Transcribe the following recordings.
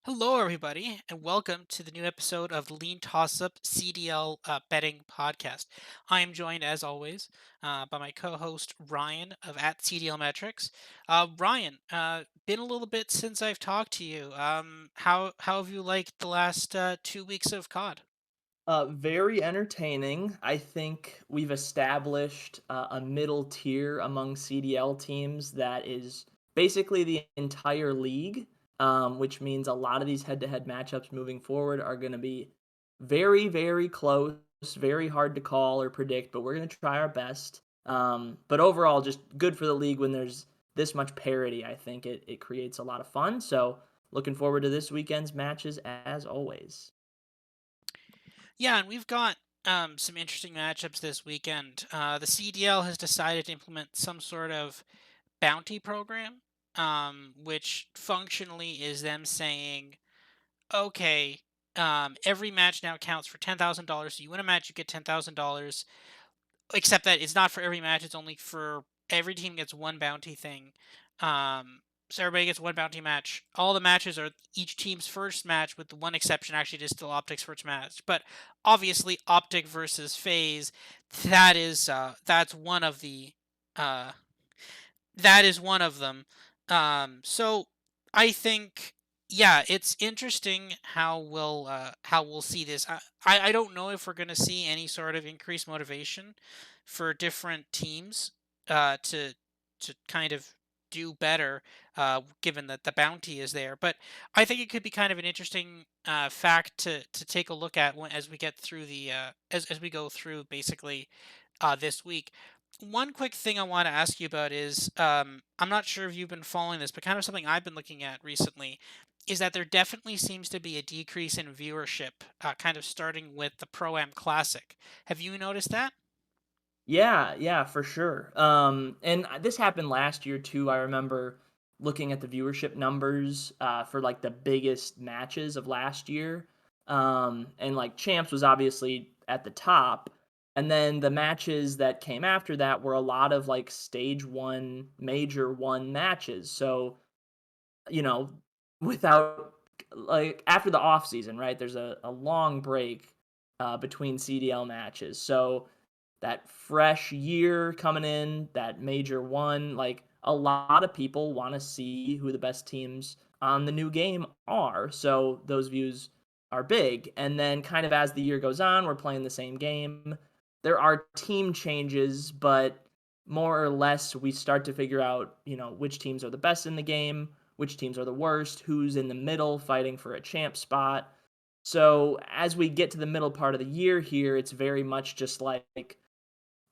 Hello, everybody, and welcome to the new episode of the LeanTossup CDL betting podcast. I am joined, as always, by my co-host Ryan of CDLMetrics. Ryan, been a little bit since I've talked to you. How have you liked the last 2 weeks of COD? Very entertaining. I think we've established a middle tier among CDL teams that is basically the entire league, which means a lot of these head-to-head matchups moving forward are going to be very, very close, very hard to call or predict, but we're going to try our best. But overall, just good for the league when there's this much parity. I think it creates a lot of fun. So looking forward to this weekend's matches as always. Yeah, and we've got some interesting matchups this weekend. The CDL has decided to implement some sort of bounty program, which functionally is them saying, okay, every match now counts for $10,000. So you win a match, you get $10,000. Except that it's not for every match; it's only for every team gets one bounty thing. So everybody gets one bounty match. All the matches are each team's first match, with the one exception actually just still Optic's first match. But obviously, Optic versus FaZe, that's one of the uh, that is one of them. So I think, yeah, it's interesting how we'll see this. I don't know if we're gonna see any sort of increased motivation for different teams to kind of do better, given that the bounty is there. But I think it could be kind of an interesting fact to take a look at as we get through the as we go through basically this week. One quick thing I want to ask you about is I'm not sure if you've been following this, but kind of something I've been looking at recently is that there definitely seems to be a decrease in viewership, kind of starting with the Pro Am Classic. Have you noticed that? Yeah, yeah, for sure. And this happened last year too. I remember looking at the viewership numbers for like the biggest matches of last year. And like Champs was obviously at the top. And then the matches that came after that were a lot of like stage one, major one matches. So, you know, without like after the off season, right? There's a long break between CDL matches. So that fresh year coming in, that major one, like a lot of people want to see who the best teams on the new game are. So those views are big. And then kind of as the year goes on, we're playing the same game. There are team changes, but more or less we start to figure out, which teams are the best in the game, which teams are the worst, who's in the middle fighting for a champ spot. So as we get to the middle part of the year here, it's very much just like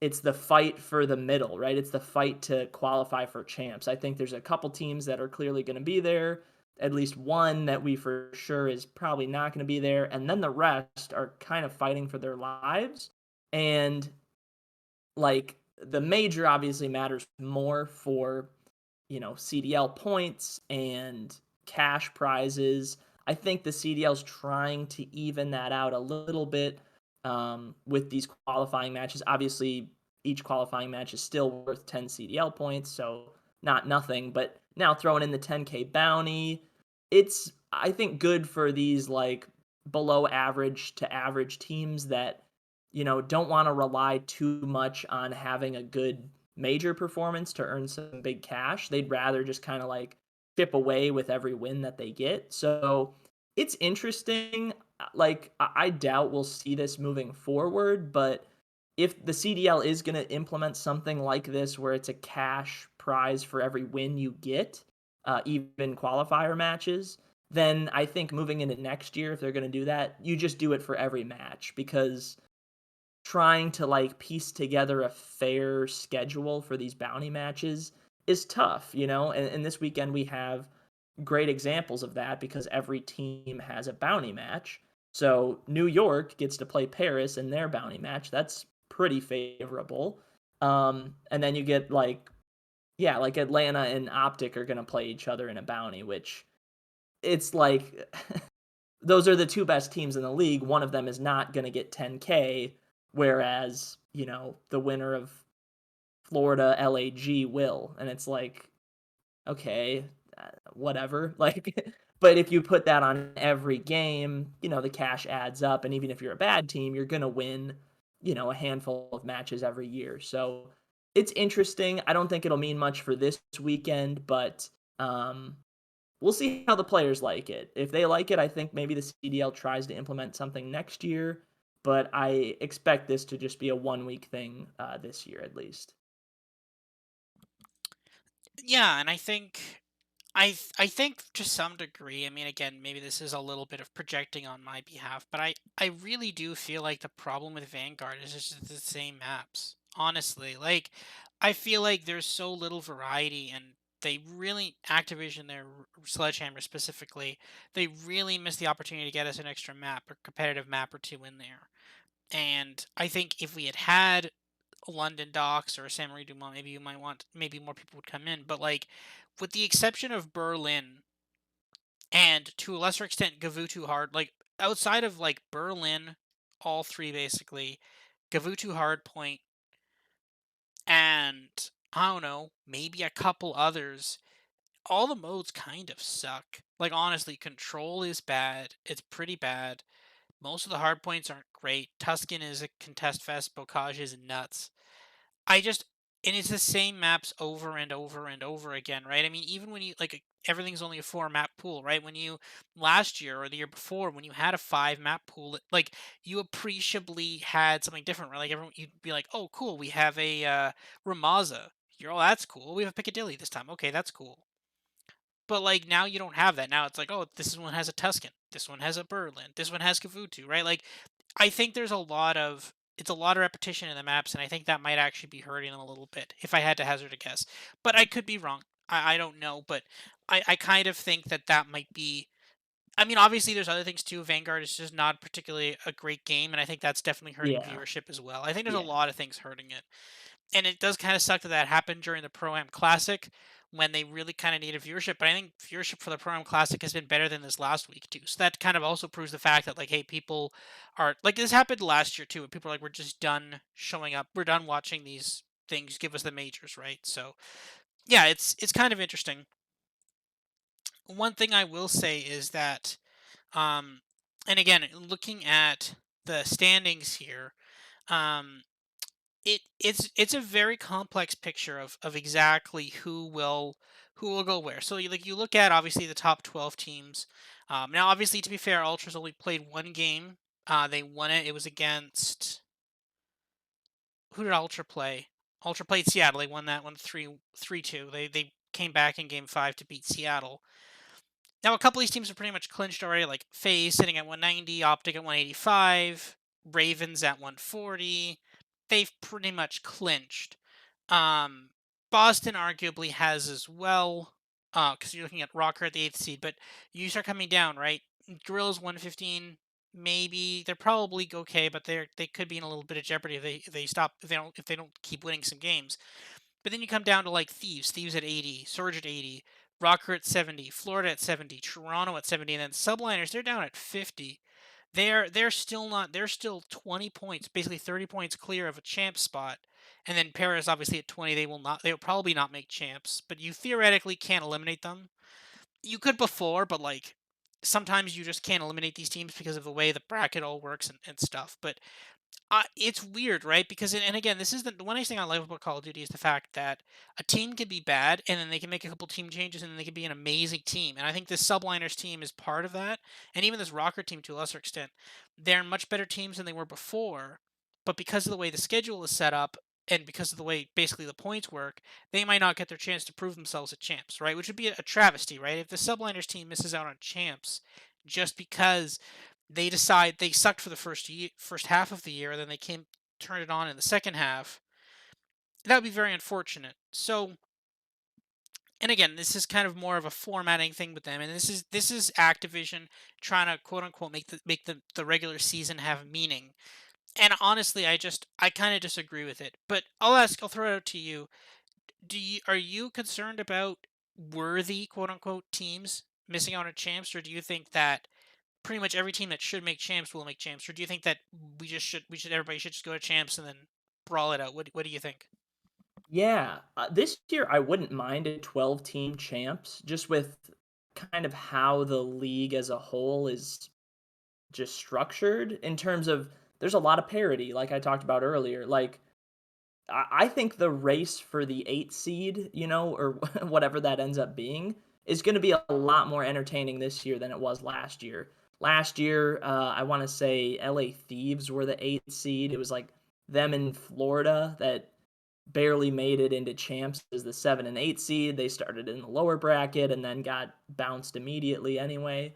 it's the fight for the middle, right? It's the fight to qualify for champs. I think there's a couple teams that are clearly going to be there, at least one that we for sure is probably not going to be there, and then the rest are kind of fighting for their lives. And like the major obviously matters more for, CDL points and cash prizes. I think the CDL's trying to even that out a little bit with these qualifying matches. Obviously, each qualifying match is still worth 10 CDL points, so not nothing. But now throwing in the 10K bounty, it's, I think, good for these like below average to average teams that, don't want to rely too much on having a good major performance to earn some big cash. They'd rather just kind of like chip away with every win that they get. So it's interesting. Like, I doubt we'll see this moving forward, but if the CDL is going to implement something like this where it's a cash prize for every win you get, even qualifier matches, then I think moving into next year, if they're going to do that, you just do it for every match because trying to like piece together a fair schedule for these bounty matches is tough, and this weekend we have great examples of that because every team has a bounty match. So New York gets to play Paris in their bounty match. That's pretty favorable. And then you get like, yeah, like Atlanta and Optic are going to play each other in a bounty, which it's like those are the two best teams in the league. One of them is not going to get 10K, whereas, the winner of Florida LAG will. And it's like, okay, whatever. Like, But if you put that on every game, the cash adds up, and even if you're a bad team, you're gonna win, a handful of matches every year. So it's interesting. I don't think it'll mean much for this weekend, but we'll see how the players like it. If they like it, I think maybe the CDL tries to implement something next year, but I expect this to just be a 1 week thing this year at least. Yeah, and I think to some degree, I mean, again, maybe this is a little bit of projecting on my behalf, but I really do feel like the problem with Vanguard is just the same maps. Honestly, like I feel like there's so little variety, and they really Activision, their Sledgehammer specifically, they really missed the opportunity to get us an extra map or competitive map or two in there. And I think if we had had London Docks or San Marie Dumont, maybe you might want maybe more people would come in. But like with the exception of Berlin and to a lesser extent Gavutu Hard, like outside of like Berlin, all three basically, Gavutu Hardpoint and I don't know, maybe a couple others, all the modes kind of suck. Like honestly, control is bad. It's pretty bad. Most of the hard points aren't great. Tuscan is a contest fest. Bocage is nuts. I just and it's the same maps over and over and over again, right? I mean, even when you like everything's only a four map pool, right? When you last year or the year before, when you had a five map pool, like you appreciably had something different, right? Like everyone, you'd be like, "Oh, cool, we have a Ramaza. You're, oh, that's cool. We have a Piccadilly this time. Okay, that's cool." But like now you don't have that. Now it's like, oh, this one has a Tuscan. This one has a Berlin. This one has Kavutu, right? Like I think there's a lot of it's a lot of repetition in the maps, and I think that might actually be hurting them a little bit, if I had to hazard a guess. But I could be wrong. I don't know, but I kind of think that that might be. I mean, obviously, there's other things too. Vanguard is just not particularly a great game, and I think that's definitely hurting Yeah, viewership as well. I think there's a yeah, lot of things hurting it, and it does kind of suck that that happened during the Pro Am Classic when they really kind of needed viewership. But I think viewership for the Pro Am Classic has been better than this last week too. So that kind of also proves the fact that like, hey, people are like this happened last year too. When people are like, we're just done showing up. We're done watching these things. Give us the majors, right? So yeah, it's kind of interesting. One thing I will say is that, um, and again, looking at the standings here, um, it's a very complex picture of exactly who will go where. So you look at obviously the top 12 teams. Now, obviously, to be fair, Ultras only played one game. They won it. It was against who did Ultra play? Ultra played Seattle. They won that one 3-2. They came back in game five to beat Seattle. Now, a couple of these teams are pretty much clinched already, like FaZe sitting at 190, Optic at 185, Ravens at 140. They've pretty much clinched. Um, Boston arguably has as well, because you're looking at Rocker at the eighth seed, but you start coming down, right? Gorillas 115, maybe they're probably okay, but they could be in a little bit of jeopardy if they stop if they don't keep winning some games. But then you come down to like Thieves at 80, Surge at 80, Rocker at 70, Florida at 70, Toronto at 70, and then Subliners, they're down at 50. They're still not they're still 20 points, basically 30 points clear of a champ spot. And then Paris obviously at 20, they will probably not make champs, but you theoretically can't eliminate them. You could before, but like sometimes you just can't eliminate these teams because of the way the bracket all works and stuff. But it's weird, right? Because and again, this is the one nice thing I love about Call of Duty is the fact that a team can be bad, and then they can make a couple team changes, and then they can be an amazing team. And I think this Subliners team is part of that, and even this Rocker team to a lesser extent. They're much better teams than they were before, but because of the way the schedule is set up, and because of the way basically the points work, they might not get their chance to prove themselves at champs, right? Which would be a travesty, right? If the Subliners team misses out on champs just because they decide they sucked for the first half of the year, then they turned it on in the second half. That would be very unfortunate. So, and again, this is kind of more of a formatting thing with them, and this is Activision trying to quote unquote make the regular season have meaning. And honestly, I kind of disagree with it. But I'll throw it out to you. Are you concerned about worthy quote unquote teams missing out on champs, or do you think that pretty much every team that should make champs will make champs, or do you think that everybody should just go to champs and then brawl it out? What do you think? yeah. This year, I wouldn't mind a 12-team champs, just with kind of how the league as a whole is just structured in terms of there's a lot of parity, like I talked about earlier. Like I think the race for the 8 seed, or whatever that ends up being, is gonna be a lot more entertaining this year than it was last year. Last year, I wanna say LA Thieves were the 8th seed. It was, like, them in Florida that barely made it into champs as the 7 and 8 seed. They started in the lower bracket and then got bounced immediately anyway.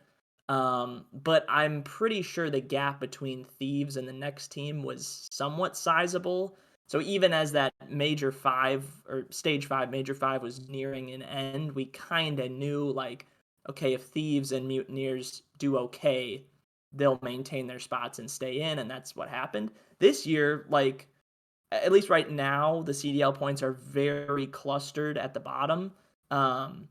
But I'm pretty sure the gap between Thieves and the next team was somewhat sizable. So even as that major five or stage five, major five was nearing an end, we kind of knew like, okay, if Thieves and Mutineers do okay, they'll maintain their spots and stay in. And that's what happened. This year, like, at least right now, the CDL points are very clustered at the bottom. Um,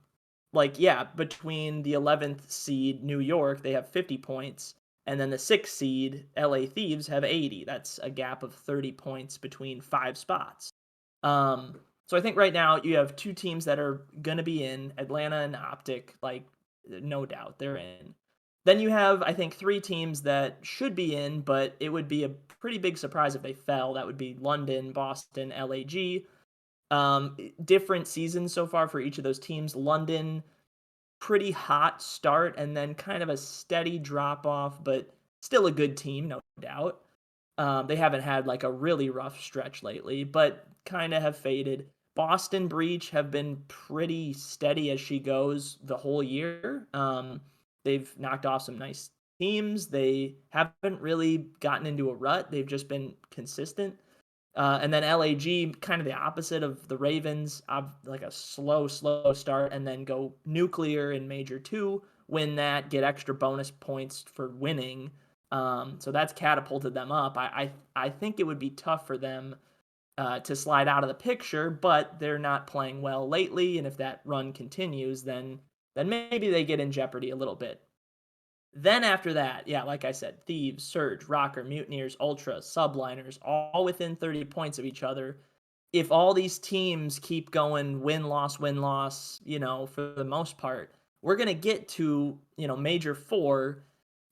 like, yeah, between the 11th seed New York, they have 50 points, and then the 6th seed LA Thieves have 80. That's a gap of 30 points between five spots. So I think right now you have two teams that are going to be in Atlanta and Optic, like, no doubt they're in. Then you have, I think, three teams that should be in, but it would be a pretty big surprise if they fell. That would be London, Boston, LAG. Different seasons so far for each of those teams. London, pretty hot start and then kind of a steady drop off, but still a good team, no doubt. They haven't had like a really rough stretch lately, but kind of have faded. Boston Breach have been pretty steady as she goes the whole year. They've knocked off some nice teams. They haven't really gotten into a rut. They've just been consistent. And then LAG, kind of the opposite of the Ravens, like a slow start, and then go nuclear in Major 2, win that, get extra bonus points for winning. So that's catapulted them up. I think it would be tough for them to slide out of the picture, but they're not playing well lately, and if that run continues, then maybe they get in jeopardy a little bit. Then after that, yeah, like I said, Thieves, Surge, Rocker, Mutineers, Ultra, Subliners, all within 30 points of each other. If all these teams keep going win loss, for the most part, we're going to get to, Major 4,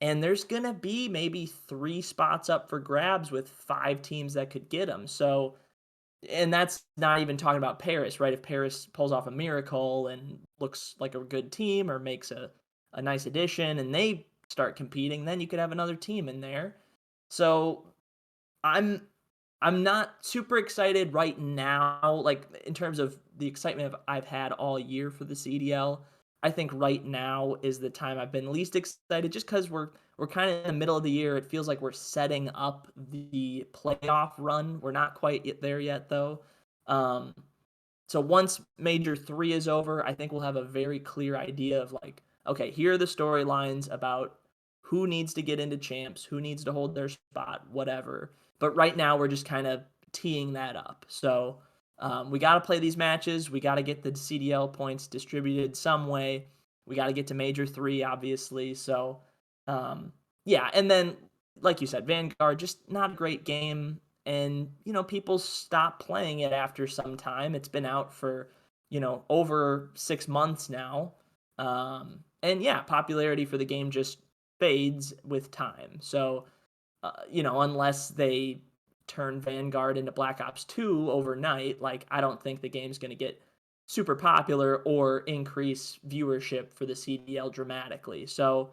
and there's going to be maybe 3 spots up for grabs with 5 teams that could get them. So, and that's not even talking about Paris, right? If Paris pulls off a miracle and looks like a good team or makes a nice addition and they start competing, then you could have another team in there. So I'm I'm not super excited right now, like in terms of the excitement I've had all year for the CDL. I think right now is the time I've been least excited, just because we're kind of in the middle of the year. It feels like we're setting up the playoff run. We're not quite there yet, though. Um, so once Major 3 is over, I think we'll have a very clear idea of like, okay, here are the storylines about who needs to get into champs, who needs to hold their spot, whatever. But right now we're just kind of teeing that up. So we got to play these matches. We got to get the CDL points distributed some way. We got to get to Major 3, obviously. So um, yeah, and then like you said, Vanguard, just not a great game, and people stop playing it after some time. It's been out for over 6 months now. And yeah, popularity for the game just fades with time. So unless they turn Vanguard into Black Ops 2 overnight, like I don't think the game's going to get super popular or increase viewership for the CDL dramatically. So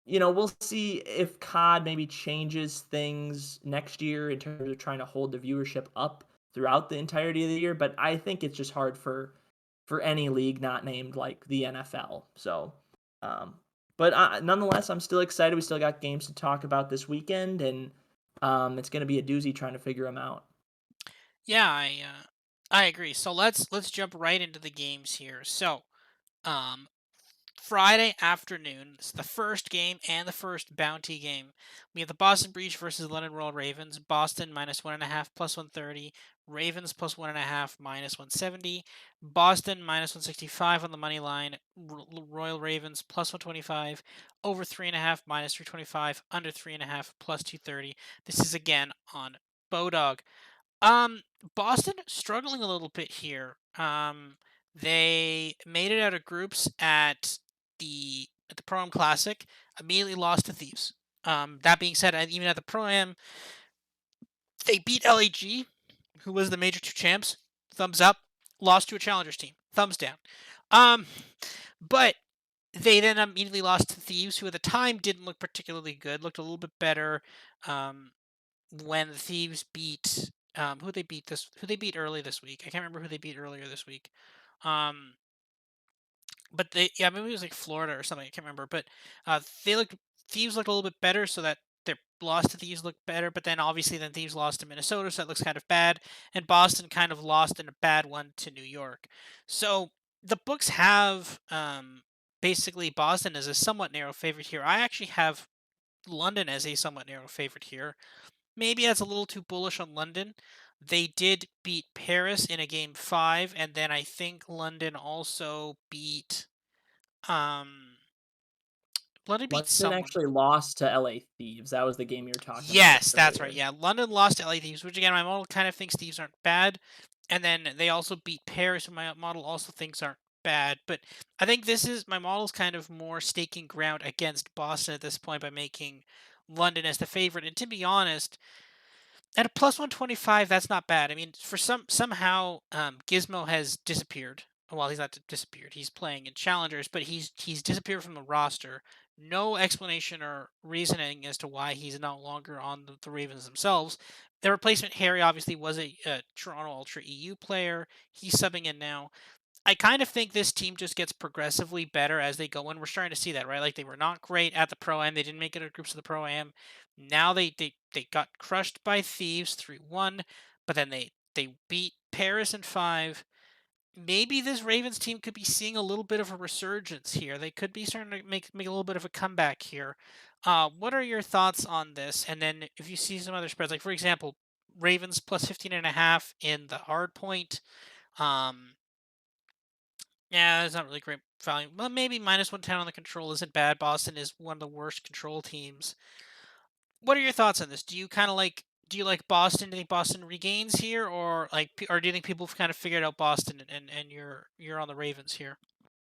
we'll see if COD maybe changes things next year in terms of trying to hold the viewership up throughout the entirety of the year. But I think it's just hard for any league not named like the NFL. So, um, but nonetheless, I'm still excited. We still got games to talk about this weekend, and it's going to be a doozy trying to figure them out. Yeah, I agree. So let's jump right into the games here. So, um Friday afternoon, it's the first game and the first bounty game. We have the Boston Breach versus London Royal Ravens. Boston minus 1.5 plus 130. Ravens plus 1.5 minus 170. Boston minus 165 on the money line. Royal Ravens plus 125. Over 3.5 minus 325. Under 3.5 plus 230. This is again on Bodog. Um, Boston struggling a little bit here. They made it out of groups at the Pro Am Classic, immediately lost to Thieves. That being said, even at the Pro Am, they beat LAG, who was the Major 2 champs. Thumbs up. Lost to a Challengers team. Thumbs down. Um, but they then immediately lost to Thieves, who at the time didn't look particularly good. Looked a little bit better um, when the Thieves beat who they beat early this week. I can't remember who they beat earlier this week. Um, but yeah, maybe it was like Florida or something. I can't remember. But they looked Thieves looked a little bit better, so that their loss to Thieves looked better. But then obviously then Thieves lost to Minnesota, so that looks kind of bad. And Boston kind of lost in a bad one to New York. So the books have basically Boston as a somewhat narrow favorite here. I actually have London as a somewhat narrow favorite here. Maybe that's a little too bullish on London. They did beat Paris in a game 5, and then I think um London beat London someone. actually lost to LA Thieves. That was the game you were talking about Yes, that's right. earlier. Yeah, London lost to LA Thieves, which again my model kind of thinks Thieves aren't bad, and then they also beat Paris, and my model also thinks aren't bad. But I think this is my model's kind of more staking ground against Boston at this point by making London as the favorite. And to be honest, at a plus 125, that's not bad. I mean, for somehow Gizmo has disappeared. Well, he's not disappeared. He's playing in challengers, but he's disappeared from the roster. No explanation or reasoning as to why he's no longer on the Ravens themselves. The replacement Harry obviously was a Toronto Ultra EU player. He's subbing in now. I kind of think this team just gets progressively better as they go in. We're starting to see that, right? Like they were not great at the Pro Am. They didn't make it to groups of the Pro Am. Now they got crushed by Thieves 3-1, but then they beat Paris in 5. Maybe this Ravens team could be seeing a little bit of a resurgence here. They could be starting to make a little bit of a comeback here. What are your thoughts on this? And then if you see some other spreads, like for example, Ravens plus 15.5 in the hard point. Um, yeah, it's not really great value. Well, maybe minus 110 on the control isn't bad. Boston is one of the worst control teams. What are your thoughts on this? Do you like Boston? Do you think Boston regains here, or or do you think people have kind of figured out Boston and you're on the Ravens here?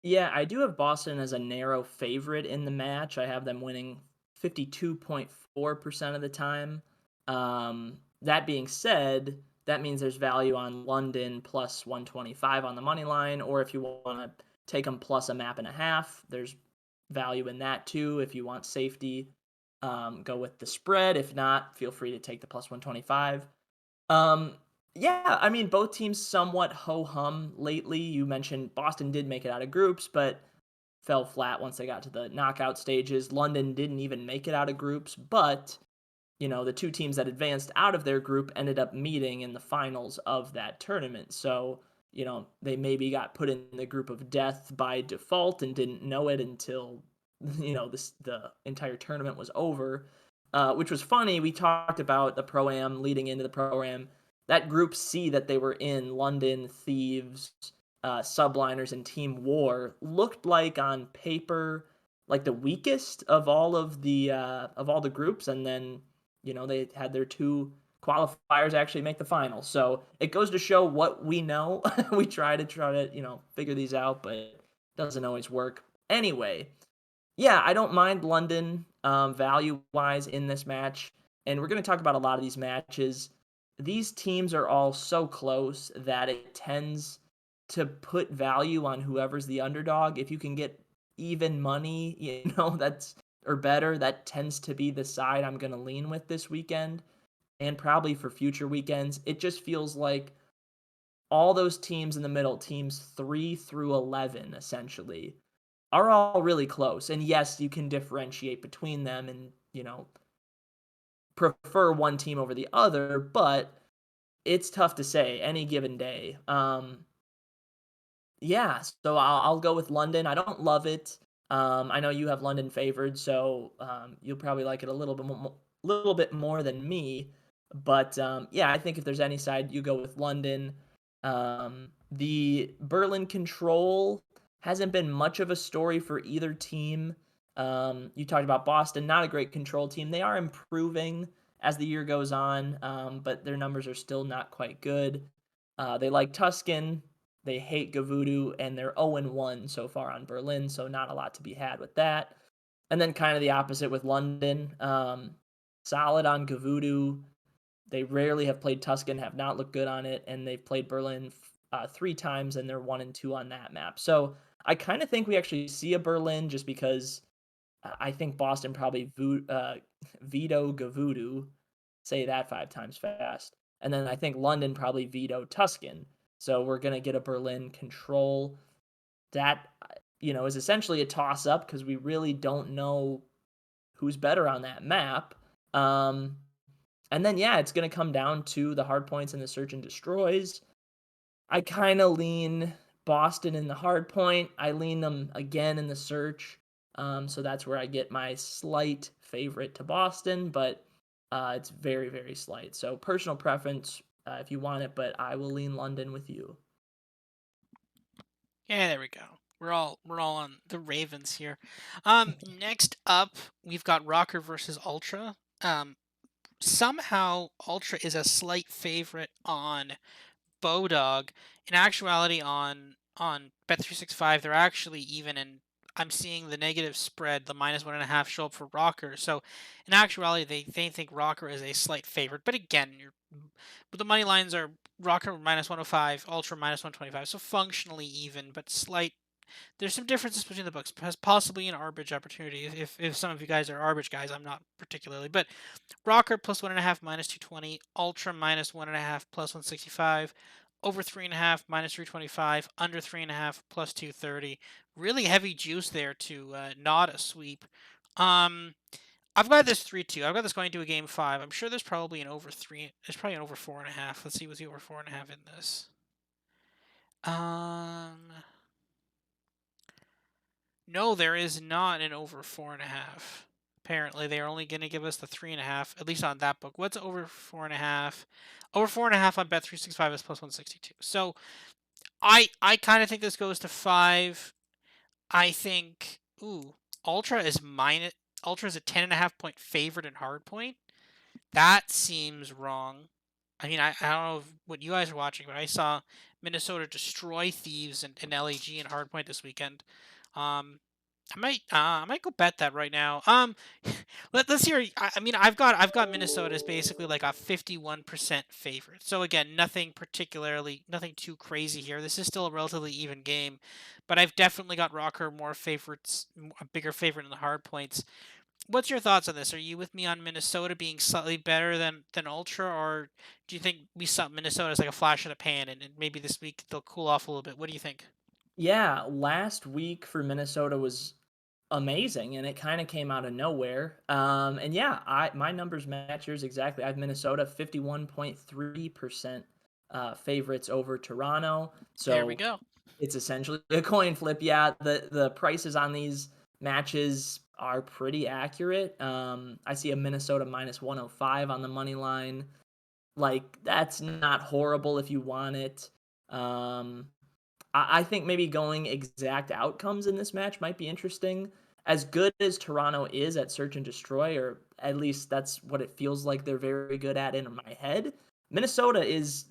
Yeah, I do have Boston as a narrow favorite in the match. I have them winning 52.4% of the time. That being said, that means there's value on London plus 125 on the money line, or if you want to take them plus a map and a half, there's value in that too. If you want safety, go with the spread. If not, feel free to take the plus 125. Um, yeah, I mean, both teams somewhat ho hum lately. You mentioned Boston did make it out of groups, but fell flat once they got to the knockout stages. London didn't even make it out of groups, but the two teams that advanced out of their group ended up meeting in the finals of that tournament. So, they maybe got put in the group of death by default and didn't know it until, the entire tournament was over. Which was funny. We talked about the Pro Am leading into the Pro Am. That group C that they were in, London, Thieves, Subliners, and Team War, looked like on paper like the weakest of all the groups, and then they had their two qualifiers actually make the final. So it goes to show what we know. We try to figure these out, but it doesn't always work. Anyway, yeah, I don't mind London value wise in this match, and we're going to talk about a lot of these matches. These teams are all so close that it tends to put value on whoever's the underdog. If you can get even money, that's or better, that tends to be the side I'm going to lean with this weekend and probably for future weekends. It just feels like all those teams in the middle, teams 3 through 11 essentially, are all really close. And yes, you can differentiate between them and, prefer one team over the other, but it's tough to say any given day. Yeah, so I'll go with London. I don't love it. I know you have London favored, so you'll probably like it a little bit more than me. But yeah, I think if there's any side, you go with London. The Berlin Control hasn't been much of a story for either team. You talked about Boston, not a great control team. They are improving as the year goes on, but their numbers are still not quite good. They like Tuscan. They hate Gavudu, and they're 0-1 so far on Berlin, so not a lot to be had with that. And then kind of the opposite with London. Solid on Gavudu. They rarely have played Tuscan, have not looked good on it, and they've played Berlin 3 times, and they're 1-2 on that map. So I kind of think we actually see a Berlin just because I think Boston probably veto Gavudu, say that 5 times fast, and then I think London probably veto Tuscan. So we're gonna get a Berlin control that is essentially a toss up because we really don't know who's better on that map. Um, and then yeah, it's gonna come down to the hard points and the search and destroys. I kind of lean Boston in the hard point. I lean them again in the search. So that's where I get my slight favorite to Boston, but it's very, very slight. So personal preference if you want it, but I will lean London with you. Yeah, there we go. We're all on the Ravens here. Next up, we've got Rocker versus Ultra. Somehow Ultra is a slight favorite on Bodog. In actuality, on Bet365, they're actually even, and I'm seeing the negative spread, the -1.5, show up for Rocker. So in actuality, they think Rocker is a slight favorite. But again, but the money lines are Rocker -105, Ultra -125. So functionally even, but slight. There's some differences between the books. Possibly an arbage opportunity. If some of you guys are arbage guys, I'm not particularly, but Rocker +1.5 -220, Ultra -1.5 +165, over 3.5 -325, under 3.5 +230. Really heavy juice there to not a sweep. Um, I've got this 3-2. I've got this going to a game 5. I'm sure there's probably an over 3. There's probably an over 4.5. Let's see what's the over 4.5 in this. Um, no, there is not an over 4.5. Apparently, they are only going to give us the 3.5, at least on that book. What's over 4.5? Over 4.5 on Bet365 is +162. So I kind of think this goes to 5. I think, Ultra is minus. Ultra is a 10.5 point favorite in hardpoint. That seems wrong. I mean, I don't know what you guys are watching, but I saw Minnesota destroy Thieves and LAG in hardpoint this weekend. Um, I might go bet that right now. Let's hear. I mean, I've got Minnesota as basically like a 51% favorite. So again, nothing too crazy here. This is still a relatively even game, but I've definitely got Rocker more favorites, a bigger favorite in the hard points. What's your thoughts on this? Are you with me on Minnesota being slightly better than Ultra, or do you think we saw Minnesota as like a flash in the pan, and maybe this week they'll cool off a little bit? What do you think? Yeah, last week for Minnesota was amazing, and it kind of came out of nowhere. And yeah, my numbers match yours exactly. I have Minnesota 51.3% favorites over Toronto. There we So go. it's essentially a coin flip. Yeah, the prices on these matches are pretty accurate. I see a Minnesota -105 on the money line. Like that's not horrible if you want it. Um, I think maybe going exact outcomes in this match might be interesting. As good as Toronto is at search and destroy, or at least that's what it feels like they're very good at in my head, Minnesota is,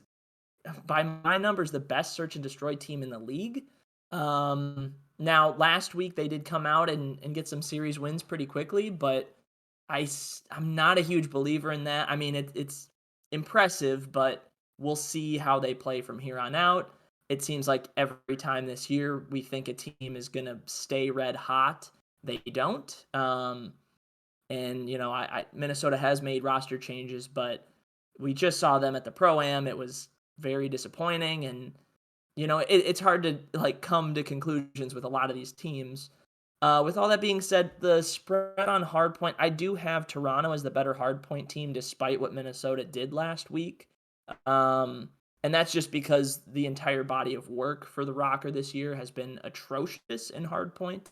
by my numbers, the best search and destroy team in the league. Now, last week they did come out and get some series wins pretty quickly, but I'm not a huge believer in that. I mean, it's impressive, but we'll see how they play from here on out. It seems like every time this year we think a team is going to stay red hot, they don't. And Minnesota has made roster changes, but we just saw them at the pro am. It was very disappointing, and it's hard to like come to conclusions with a lot of these teams. With all that being said, the spread on hardpoint, I do have Toronto as the better hardpoint team, despite what Minnesota did last week. Um, and that's just because the entire body of work for the Rocker this year has been atrocious in hardpoint.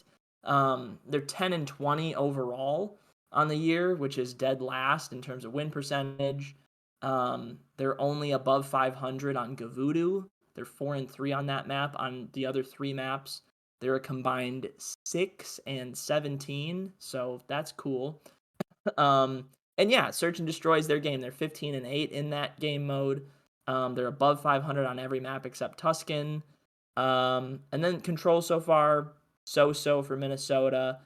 They're 10-20 overall on the year, which is dead last in terms of win percentage. They're only above 500 on Gavudu. They're 4-3 on that map. On the other 3 maps, they're a combined 6-17, so that's cool. And yeah, search and destroy is their game. They're 15-8 in that game mode. They're above 500 on every map except Tuscan. And then control so far, so for Minnesota.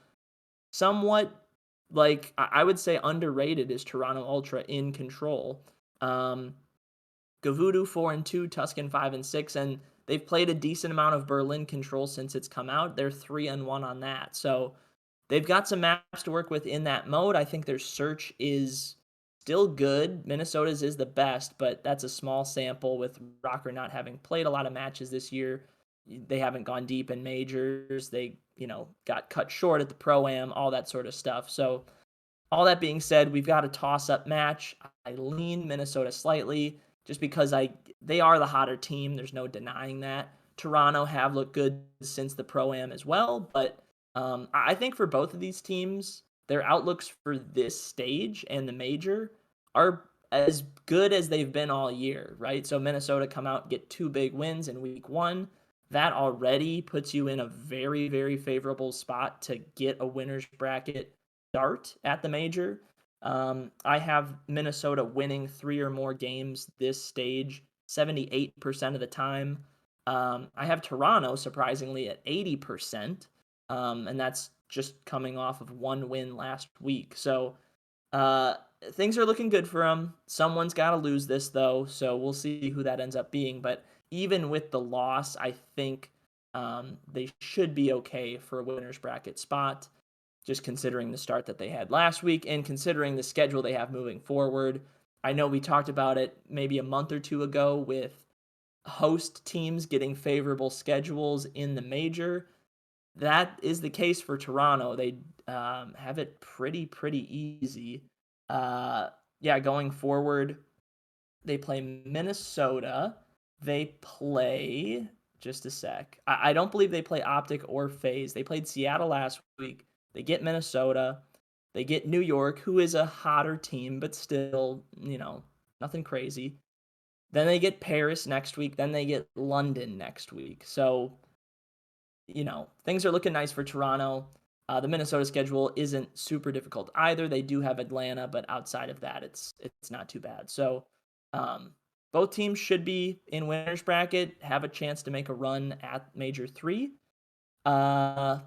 Somewhat like I would say underrated is Toronto Ultra in control. Um, Gavudu 4-2, Tuscan 5-6, and they've played a decent amount of Berlin control since it's come out. They're 3-1 on that. So they've got some maps to work with in that mode. I think their search is still good. Minnesota's is the best, but that's a small sample with Rocker not having played a lot of matches this year. They haven't gone deep in majors. They, got cut short at the Pro-Am, all that sort of stuff. So all that being said, we've got a toss-up match. I lean Minnesota slightly just because they are the hotter team. There's no denying that. Toronto have looked good since the Pro-Am as well, but I think for both of these teams, their outlooks for this stage and the major are as good as they've been all year, right? So Minnesota come out and get 2 big wins in week 1. That already puts you in a very, very favorable spot to get a winner's bracket start at the major. I have Minnesota winning 3 or more games this stage 78% of the time. I have Toronto surprisingly at 80%, and that's just coming off of 1 win last week. So uh, things are looking good for them. Someone's got to lose this though, so we'll see who that ends up being. But even with the loss, I think they should be okay for a winner's bracket spot, just considering the start that they had last week and considering the schedule they have moving forward. I know we talked about it maybe a month or two ago with host teams getting favorable schedules in the major. That is the case for Toronto. They have it pretty easy. Uh, yeah, going forward, they play Minnesota. They play just a sec. I don't believe they play Optic or FaZe. They played Seattle last week. They get Minnesota. They get New York, who is a hotter team, but still, nothing crazy. Then they get Paris next week. Then they get London next week. So, things are looking nice for Toronto. The Minnesota schedule isn't super difficult either. They do have Atlanta, but outside of that, it's not too bad. So, um, both teams should be in winners bracket, have a chance to make a run at Major 3. Uh,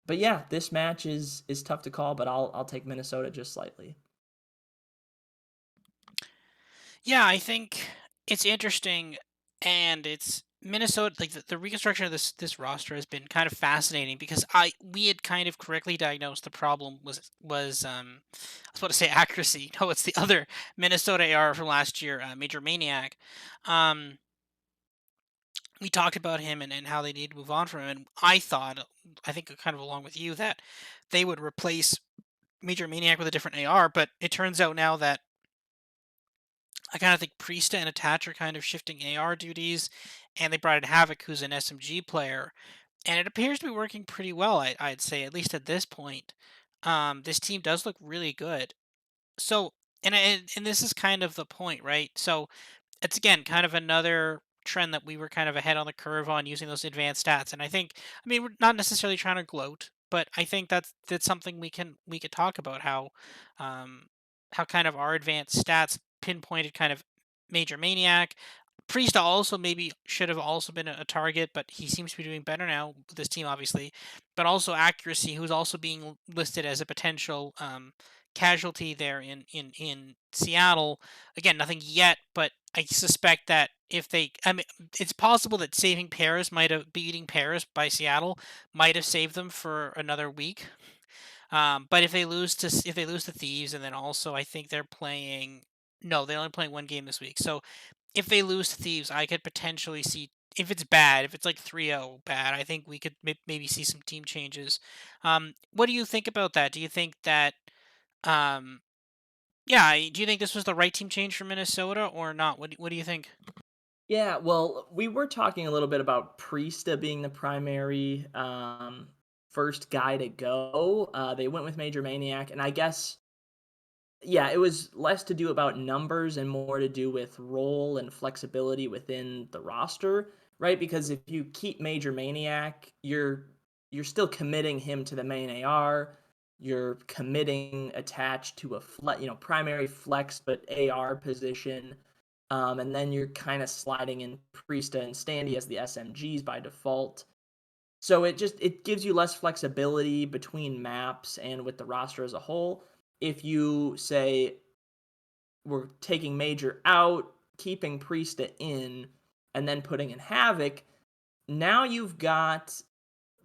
but yeah, this match is tough to call, but I'll take Minnesota just slightly. Yeah, I think it's interesting, and it's Minnesota. Like the reconstruction of this roster has been kind of fascinating because we had kind of correctly diagnosed the problem I was about to say accuracy. No, it's the other Minnesota AR from last year, Major Maniac. Um, we talked about him and how they need to move on from him, and I think kind of along with you that they would replace Major Maniac with a different AR, but it turns out now that I kind of think Priesta and Attach are kind of shifting AR duties, and they brought in Havoc, who's an SMG player, and it appears to be working pretty well. I'd say, at least at this point, this team does look really good. So, and this is kind of the point, right? So, it's again kind of another trend that we were kind of ahead on the curve on using those advanced stats. And I mean, we're not necessarily trying to gloat, but I think that's something we could talk about um, how kind of our advanced stats pinpointed kind of Major Maniac. Priest also maybe should have also been a target, but he seems to be doing better now with this team, obviously. But also accuracy, who's also being listed as a potential casualty there in Seattle. Again, nothing yet, but I suspect that I mean, it's possible that saving Paris might have beating Paris by Seattle might have saved them for another week. But if they lose to Thieves, and then also I think they're playing. No, they're only playing one game this week. So if they lose to Thieves, I could potentially see if it's bad, if it's like 3-0 bad, I think we could maybe see some team changes. What do you think about that? Do you think that um, yeah, do you think this was the right team change for Minnesota or not? What do you think? Yeah, well, we were talking a little bit about Priesta being the primary first guy to go. They went with Major Maniac, and I guess yeah, it was less to do about numbers and more to do with role and flexibility within the roster, right? Because if you keep Major Maniac, you're still committing him to the main AR. You're committing attached to a primary flex but AR position. And then you're kind of sliding in Priesta and Standy as the SMGs by default. So it gives you less flexibility between maps and with the roster as a whole. If you say we're taking Major out, keeping Priesta in, and then putting in Havoc, now you've got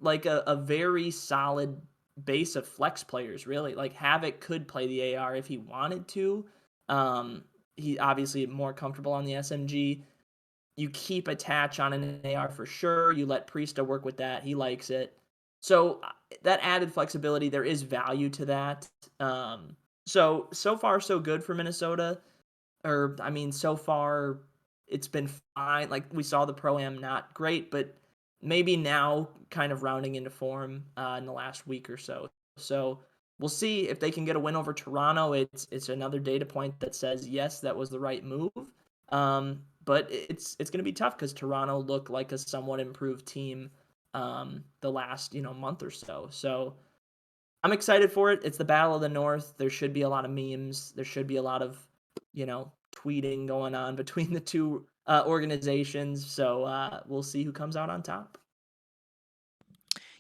like a very solid base of flex players, really. Like Havoc could play the AR if he wanted to. Um, he obviously more comfortable on the SMG. You keep attach on an AR for sure. You let Priesta work with that. He likes it. So that added flexibility, there is value to that. So far so good for Minnesota. Or I mean, so far it's been fine. Like we saw the pro am not great, but maybe now kind of rounding into form in the last week or so. So we'll see if they can get a win over Toronto. It's another data point that says yes, that was the right move. But it's going to be tough because Toronto looked like a somewhat improved team the last month or so. So I'm excited for it. It's the Battle of the North. There should be a lot of memes. There should be a lot of, tweeting going on between the two organizations. So we'll see who comes out on top.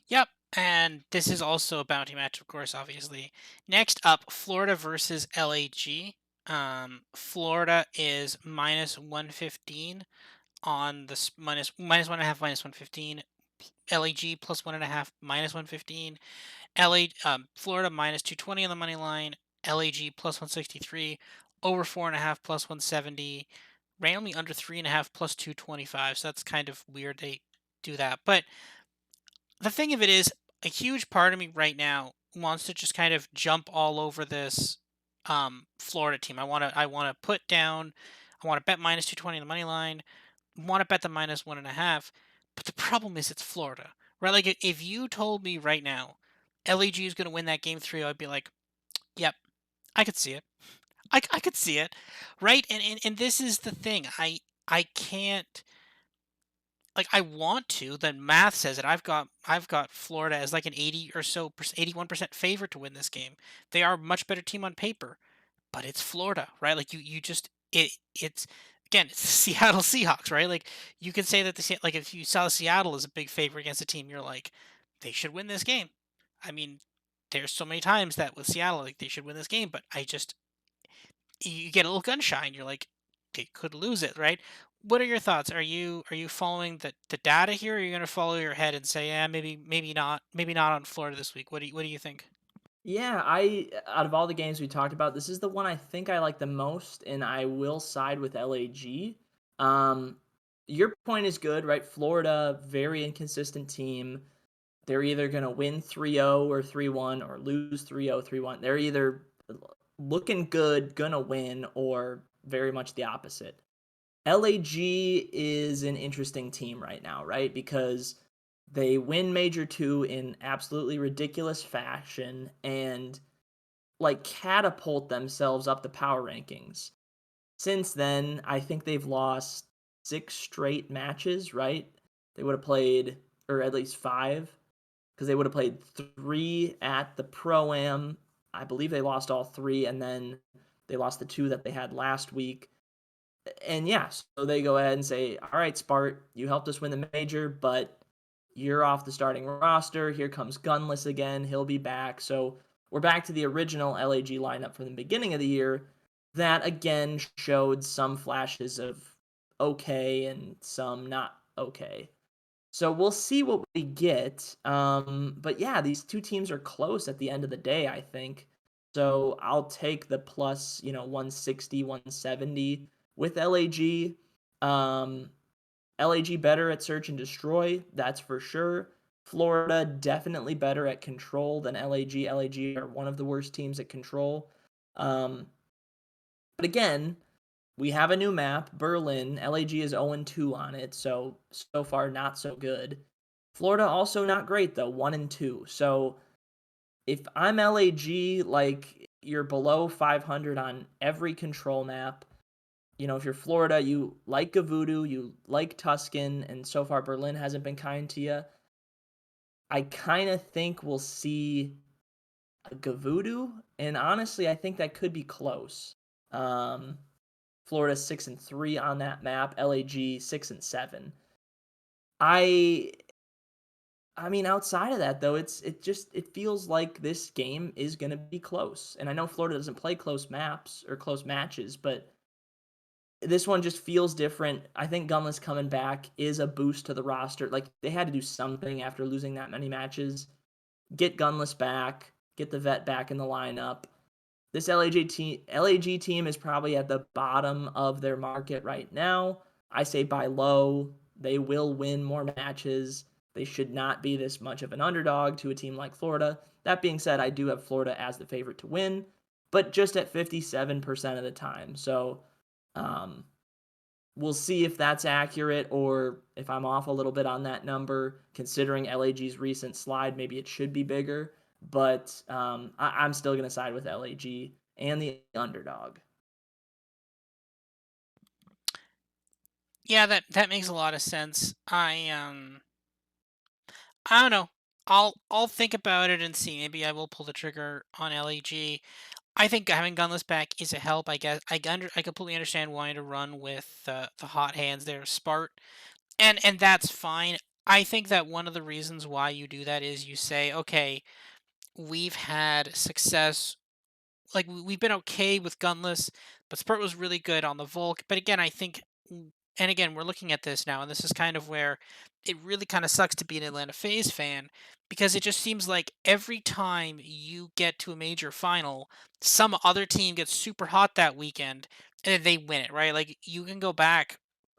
Yep. And this is also a bounty match, of course, obviously. Next up, Florida versus LAG. Florida is minus 115 on the minus 1.5 minus 115. LAG plus 1.5 minus 115. Florida minus 220 on the money line. LAG plus 163. Over 4.5 plus 170. Randomly under 3.5 plus 225. So that's kind of weird they do that. But the thing of it is, a huge part of me right now wants to just kind of jump all over this Florida team. I want to put down. I want to bet minus 220 on the money line. Want to bet the minus 1.5. But the problem is it's Florida, right? Like if you told me right now LAG is going to win that game 3, I'd be like, yep, I could see it. I could see it, right? And this is the thing. I can't, like, I want to. The math says it. I've got Florida as like an 80 or so 81% favorite to win this game. They are a much better team on paper, but it's Florida, right? Like you just it's again, it's the Seattle Seahawks, right? Like you can say that like if you saw Seattle as a big favorite against a team, you're like they should win this game. I mean, there's so many times that with Seattle like they should win this game, but I just you get a little gun shy and you're like they could lose it, right? What are your thoughts? Are you following the data here? Or are you going to follow your head and say, yeah, maybe not on Florida this week? What do you think? Yeah, I out of all the games we talked about, this is the one I think I like the most, and I will side with LAG. Um, your point is good, right? Florida, very inconsistent team. They're either going to win 3-0 or 3-1 or lose 3-0, 3-1. They're either looking good, going to win, or very much the opposite. LAG is an interesting team right now, right? Because they win Major 2 in absolutely ridiculous fashion and like catapult themselves up the power rankings. Since then, I think they've lost 6 straight matches, right? They would have played, or at least 5, because they would have played 3 at the Pro Am. I believe they lost all 3, and then they lost the 2 that they had last week. And yeah, so they go ahead and say, all right, Spart, you helped us win the major, but you're off the starting roster. Here comes Gunless again. He'll be back. So we're back to the original LAG lineup from the beginning of the year that again showed some flashes of okay and some not okay. So we'll see what we get. But yeah, these two teams are close at the end of the day, I think. So I'll take the plus, 160, 170 with LAG. LAG better at search and destroy, that's for sure. Florida definitely better at control than LAG. LAG are one of the worst teams at control. Um, but again, we have a new map, Berlin. LAG is 0-2 on it, so far not so good. Florida also not great though, 1-2. So if I'm LAG, like you're below 500 on every control map. If you're Florida, you like Gavudu, you like Tuscan, and so far Berlin hasn't been kind to you. I kind of think we'll see a Gavudu, and honestly, I think that could be close. Um, Florida 6-3 on that map. LAG 6-7. I I mean, outside of that though, it feels like this game is gonna be close. And I know Florida doesn't play close maps or close matches, but this one just feels different. I think Gunless coming back is a boost to the roster. Like they had to do something after losing that many matches. Get Gunless back, get the vet back in the lineup. This LAG team is probably at the bottom of their market right now. I say buy low. They will win more matches. They should not be this much of an underdog to a team like Florida. That being said, I do have Florida as the favorite to win, but just at 57% of the time. So um, we'll see if that's accurate or if I'm off a little bit on that number. Considering LAG's recent slide, maybe it should be bigger, but I'm still going to side with LAG and the underdog. Yeah, that makes a lot of sense. I don't know. I'll think about it and see. Maybe I will pull the trigger on LAG. I think having Gunless back is a help. I guess I completely understand wanting to run with the hot hands there, Spart, and that's fine. I think that one of the reasons why you do that is you say, okay, we've had success, like we've been okay with Gunless, but Spurt was really good on the Volk. But again, I think, and again, we're looking at this now, and this is kind of where it really kind of sucks to be an Atlanta FaZe fan because it just seems like every time you get to a major final, some other team gets super hot that weekend and then they win it, right? Like you can go back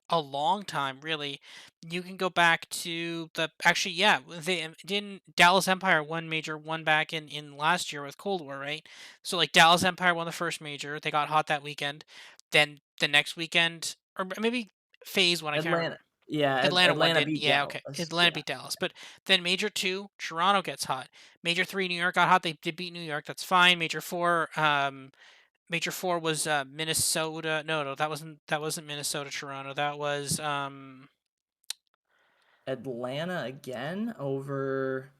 a long time, really. You can go back to the actually, yeah, they didn't Dallas Empire won major one back in last year with Cold War, right? So like Dallas Empire won the first major. They got hot that weekend. Then the next weekend, or maybe Phase one. I can't remember. Atlanta, yeah, Atlanta one, Atlanta didn't. beat Yeah, okay. Dallas. Atlanta Yeah, beat Dallas. But then Major 2, Toronto gets hot. Major 3, New York got hot. They beat New York. That's fine. Major 4 was Minnesota. No, that wasn't Minnesota, Toronto. That was Atlanta again over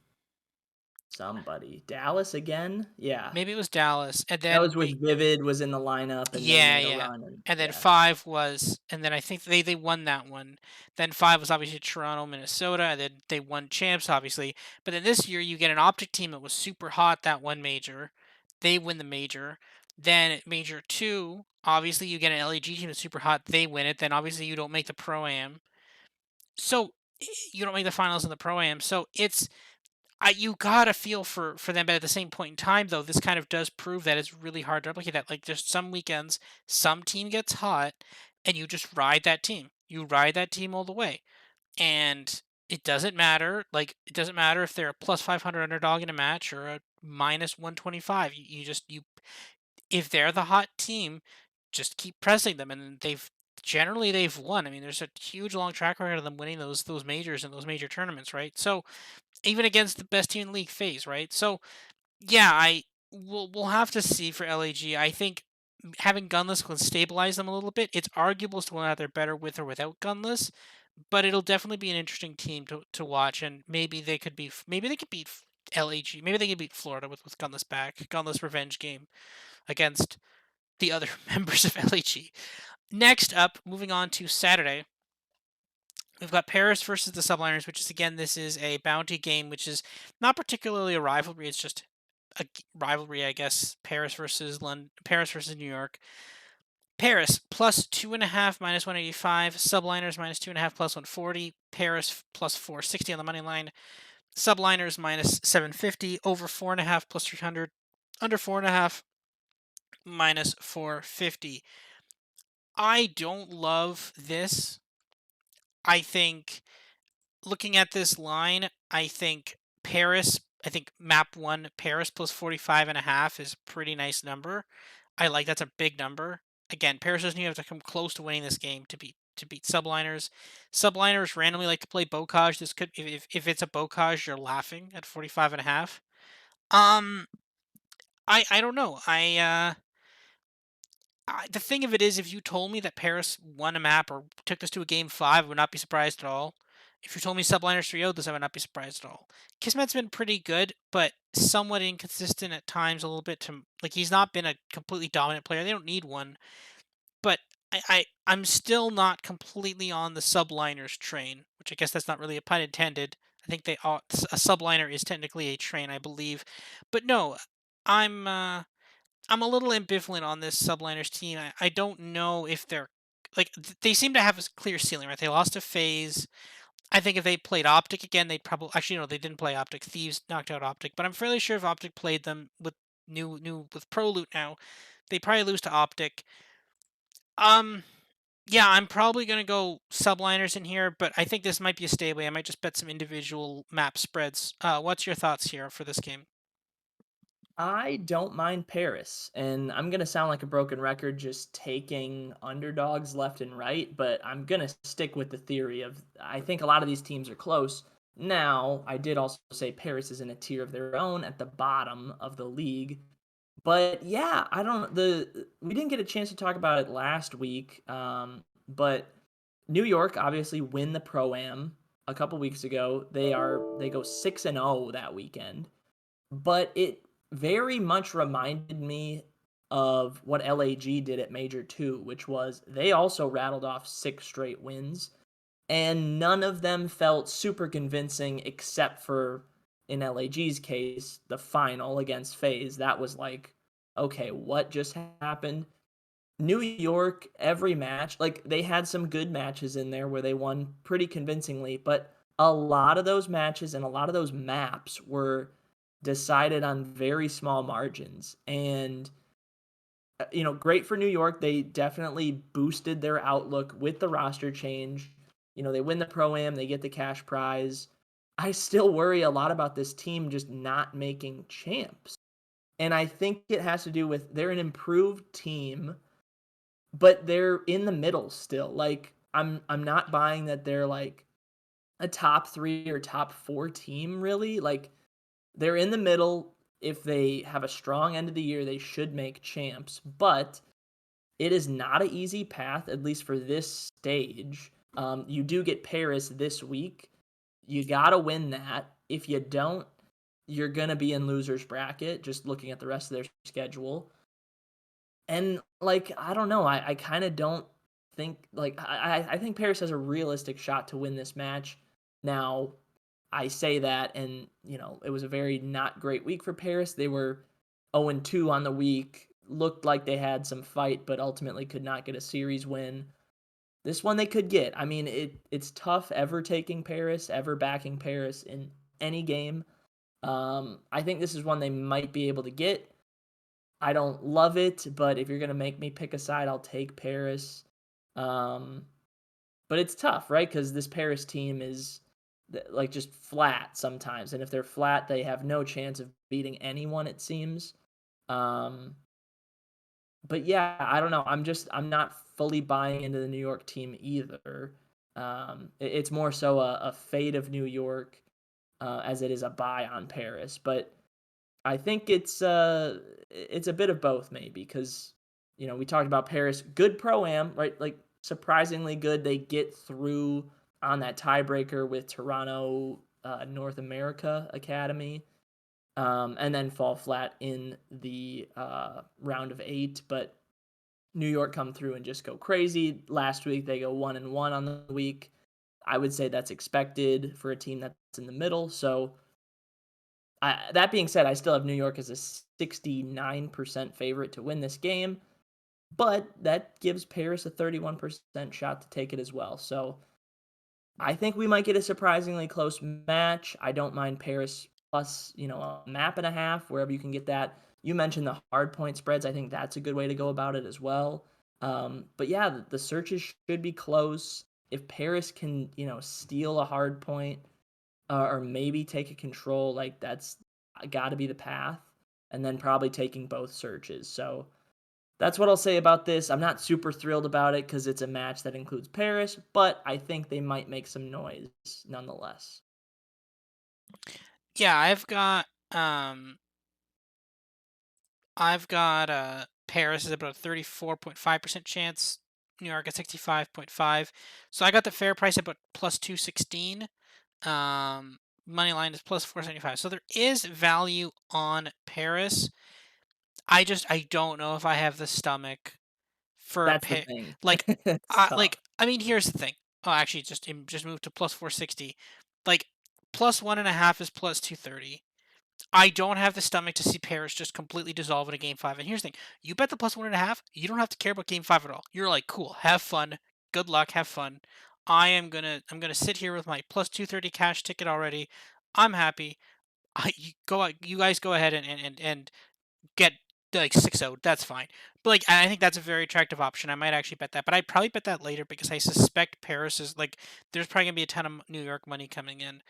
somebody. Dallas again. Yeah, maybe it was Dallas. And that then was with Vivid was in the lineup and they yeah, made a yeah. run and And then yeah. 5 was, and then I think they won that one. Then 5 was obviously Toronto, Minnesota, and then they won champs, obviously. But then this year, you get an Optic team that was super hot that one major. They win the major. Then at Major 2, obviously, you get an LEG team that's super hot. They win it. Then obviously, you don't make the Pro Am. So you don't make the finals in the Pro Am. So you gotta feel for them, but at the same point in time, though, this kind of does prove that it's really hard to replicate that. Like, just some weekends, some team gets hot, and you just ride that team. You ride that team all the way, and it doesn't matter. Like, it doesn't matter if they're a plus 500 underdog in a match or a minus 125. You if they're the hot team, just keep pressing them, and they've won. I mean, there's a huge long track record of them winning those majors and those major tournaments, right? So even against the best team in the league phase, right? So yeah, we'll have to see for LAG. I think having Gunless can stabilize them a little bit. It's arguable as to whether or not they're better with or without Gunless, but it'll definitely be an interesting team to watch, and maybe they could beat LAG. Maybe they could beat Florida with Gunless back. Gunless revenge game against the other members of LAG. Next up, moving on to Saturday, we've got Paris versus the Subliners, which is again, this is a bounty game, which is not particularly a rivalry. It's just a rivalry, I guess. Paris versus New York. Paris plus 2.5 minus 185. Subliners minus 2.5 plus 140. Paris plus 460 on the money line. Subliners minus 750. Over 4.5 plus 300. Under 4.5 minus 450. I don't love this. I think looking at this line, I think map one, Paris plus 45.5 is a pretty nice number. That's a big number. Again, Paris doesn't even have to come close to winning this game to beat Subliners. Subliners randomly like to play Bocage. This could, if it's a Bocage, you're laughing at 45.5. Um, I don't know. The thing of it is, if you told me that Paris won a map or took this to a game 5, I would not be surprised at all. If you told me Subliners 3 0 this, I would not be surprised at all. Kismet's been pretty good, but somewhat inconsistent at times, a little bit. He's not been a completely dominant player. They don't need one. But I'm still not completely on the subliners train, which I guess that's not really a pun intended. I think they are, a subliner is technically a train, I believe. But no, I'm uh, I'm a little ambivalent on this subliners team. I don't know if they're like they seem to have a clear ceiling, right? They lost to Phase. I think if they played Optic again, they'd probably actually no, they didn't play Optic. Thieves knocked out Optic, but I'm fairly sure if Optic played them with new with Pro Loot now, they probably lose to Optic. Um, yeah, I'm probably gonna go subliners in here, but I think this might be a stay away. I might just bet some individual map spreads. What's your thoughts here for this game? I don't mind Paris, and I'm gonna sound like a broken record just taking underdogs left and right, but I'm gonna stick with the theory of I think a lot of these teams are close. Now, I did also say Paris is in a tier of their own at the bottom of the league. But yeah, I don't the we didn't get a chance to talk about it last week. But New York obviously win the Pro Am a couple weeks ago. They go 6-0 that weekend, but it very much reminded me of what LAG did at Major 2, which was they also rattled off 6 straight wins, and none of them felt super convincing except for, in LAG's case, the final against FaZe. That was like, okay, what just happened? New York, every match, like they had some good matches in there where they won pretty convincingly, but a lot of those matches and a lot of those maps were decided on very small margins. And great for New York. They definitely boosted their outlook with the roster change. They win the Pro Am, they get the cash prize. I still worry a lot about this team just not making champs. And I think it has to do with they're an improved team, but they're in the middle still. Like I'm not buying that they're like a top 3 or top 4 team really. Like they're in the middle. If they have a strong end of the year, they should make champs, but it is not an easy path, at least for this stage. You do get Paris this week. You got to win that. If you don't, you're going to be in losers bracket just looking at the rest of their schedule. And like, I don't know. I kind of don't think like I think Paris has a realistic shot to win this match. Now, I say that, and it was a very not great week for Paris. They were 0-2 on the week. Looked like they had some fight, but ultimately could not get a series win. This one they could get. I mean, it's tough ever taking Paris, ever backing Paris in any game. I think this is one they might be able to get. I don't love it, but if you're gonna make me pick a side, I'll take Paris. Um, but it's tough, right? Because this Paris team is like just flat sometimes, and if they're flat, they have no chance of beating anyone. It seems. Um, but yeah, I don't know. I'm not fully buying into the New York team either. It's more so a fade of New York as it is a buy on Paris. But I think it's a bit of both maybe because we talked about Paris, good pro am, right? Like surprisingly good. They get through on that tiebreaker with Toronto North America Academy, and then fall flat in the round of 8. But New York come through and just go crazy. Last week they go 1-1 on the week. I would say that's expected for a team that's in the middle. So that being said, I still have New York as a 69% favorite to win this game, but that gives Paris a 31% shot to take it as well. So I think we might get a surprisingly close match. I don't mind Paris plus, a map and a half, wherever you can get that. You mentioned the hard point spreads. I think that's a good way to go about it as well. But yeah, the searches should be close. If Paris can, steal a hard point, or maybe take a control, like that's got to be the path, and then probably taking both searches. So that's what I'll say about this. I'm not super thrilled about it because it's a match that includes Paris, but I think they might make some noise nonetheless. Yeah, I've got Paris is about a 34.5% chance. New York at 65.5. So I got the fair price at about plus 216. Money line is plus 475. So there is value on Paris. I don't know if I have the stomach for a That's the pay. thing. Like, It's tough. I mean, here's the thing. Oh, actually, just moved to plus 460. Like, plus 1.5 is plus 230. I don't have the stomach to see Paris just completely dissolve in a game five. And here's the thing: you bet the plus 1.5, you don't have to care about game five at all. You're like, cool, have fun, good luck, have fun. I'm gonna sit here with my plus 230 cash ticket already. I'm happy. You guys go ahead and get like 6-0. That's fine. But like, I think that's a very attractive option. I might actually bet that, but I'd probably bet that later because I suspect Paris is like there's probably gonna be a ton of New York money coming in.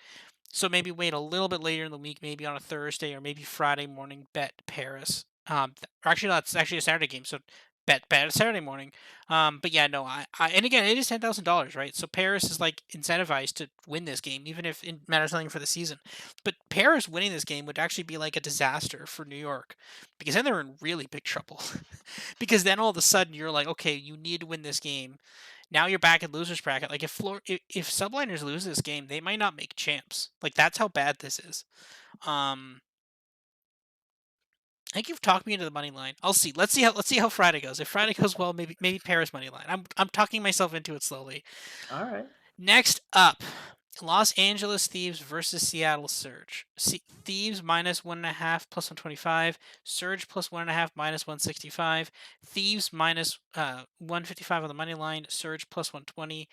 So maybe wait a little bit later in the week, maybe on a Thursday or maybe Friday morning, bet Paris. Or actually, no, it's actually a Saturday game, so bet Saturday morning. But yeah, no, and again, it is $10,000, right? So Paris is like incentivized to win this game, even if it matters nothing for the season. But Paris winning this game would actually be like a disaster for New York, because then they're in really big trouble. Because then all of a sudden you're like, okay, you need to win this game. Now you're back in losers bracket. Like if Subliners lose this game, they might not make champs. Like that's how bad this is. Um, I think you've talked me into the money line. I'll see. Let's see how Friday goes. If Friday goes well, maybe Paris money line. I'm talking myself into it slowly. All right. Next up, Los Angeles Thieves versus Seattle Surge. Thieves minus 1.5 plus 125. Surge plus 1.5 minus 165. Thieves minus 155 on the money line. Surge plus 120.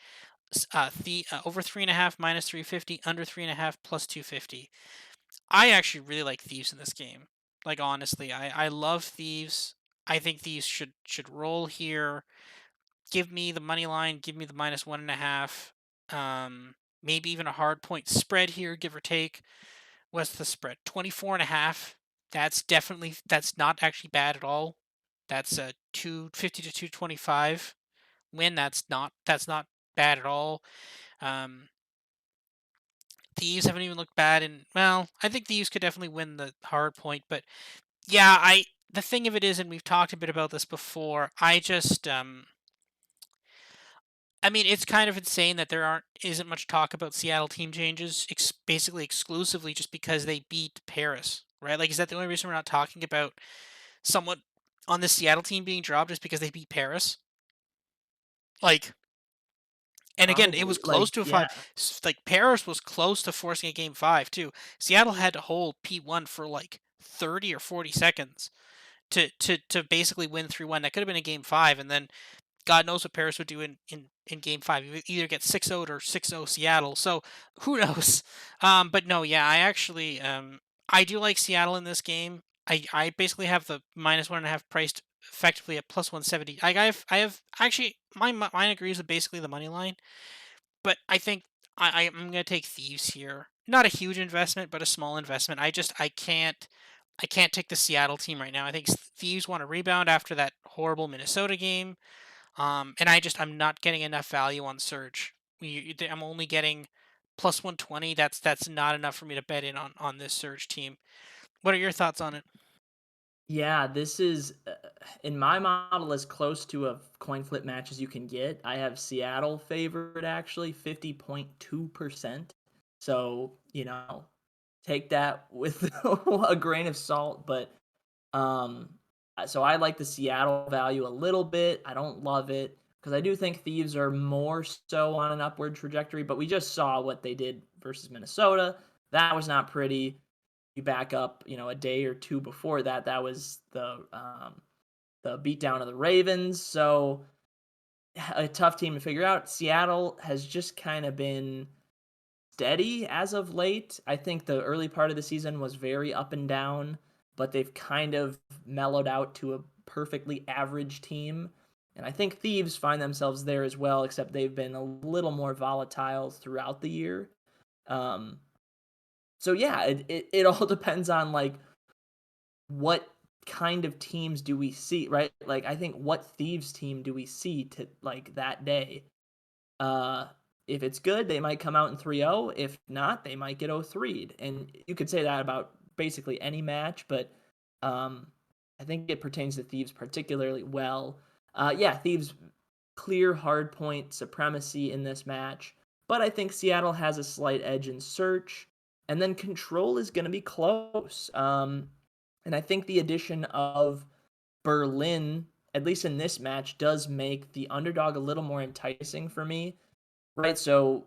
Over 3.5 minus 350. Under 3.5 plus 250. I actually really like Thieves in this game. Like honestly, I love Thieves. I think Thieves should roll here. Give me the money line. Give me the minus 1.5. Maybe even a hard point spread here, give or take. What's the spread? 24.5. That's not actually bad at all. That's a 250 to 225 win. That's not bad at all. Um, Thieves haven't even looked bad, and well, I think Thieves could definitely win the hard point. But yeah, the thing of it is, and we've talked a bit about this before. I mean, it's kind of insane that there isn't much talk about Seattle team changes, basically exclusively just because they beat Paris, right? Like, is that the only reason we're not talking about someone on the Seattle team being dropped just because they beat Paris? Like, and again, it was Probably. close Like, to a yeah. five. Like Paris was close to forcing a game five too. Seattle had to hold P1 for like 30 or 40 seconds to basically win 3-1. That could have been a game five, and then God knows what Paris would do in game five. You would either get 6-0 or 6-0 Seattle. So who knows? But no, yeah, I do like Seattle in this game. I basically have the minus 1.5 priced effectively at plus 170. I have actually mine agrees with basically the money line, but I think I'm gonna take Thieves here. Not a huge investment, but a small investment. I can't take the Seattle team right now. I think Thieves want to rebound after that horrible Minnesota game. And I'm not getting enough value on Surge. I'm only getting plus 120. That's not enough for me to bet in on this Surge team. What are your thoughts on it? Yeah, this is in my model as close to a coin flip match as you can get. I have Seattle favored actually 50.2%. So, take that with a grain of salt, but so I like the Seattle value a little bit. I don't love it because I do think Thieves are more so on an upward trajectory, but we just saw what they did versus Minnesota. That was not pretty. You back up, a day or two before that, that was the beatdown of the Ravens. So a tough team to figure out. Seattle has just kind of been steady as of late. I think the early part of the season was very up and down, but they've kind of mellowed out to a perfectly average team. And I think Thieves find themselves there as well, except they've been a little more volatile throughout the year. Um, so yeah, it all depends on like what kind of teams do we see, right? Like I think what Thieves team do we see to like that day? Uh, if it's good, they might come out in 3-0. If not, they might get 0-3'd. And you could say that about basically any match, but um, I think it pertains to Thieves particularly well. Yeah, Thieves clear hard point supremacy in this match, but I think Seattle has a slight edge in search, and then control is going to be close. And I think the addition of Berlin at least in this match, does make the underdog a little more enticing for me, right? So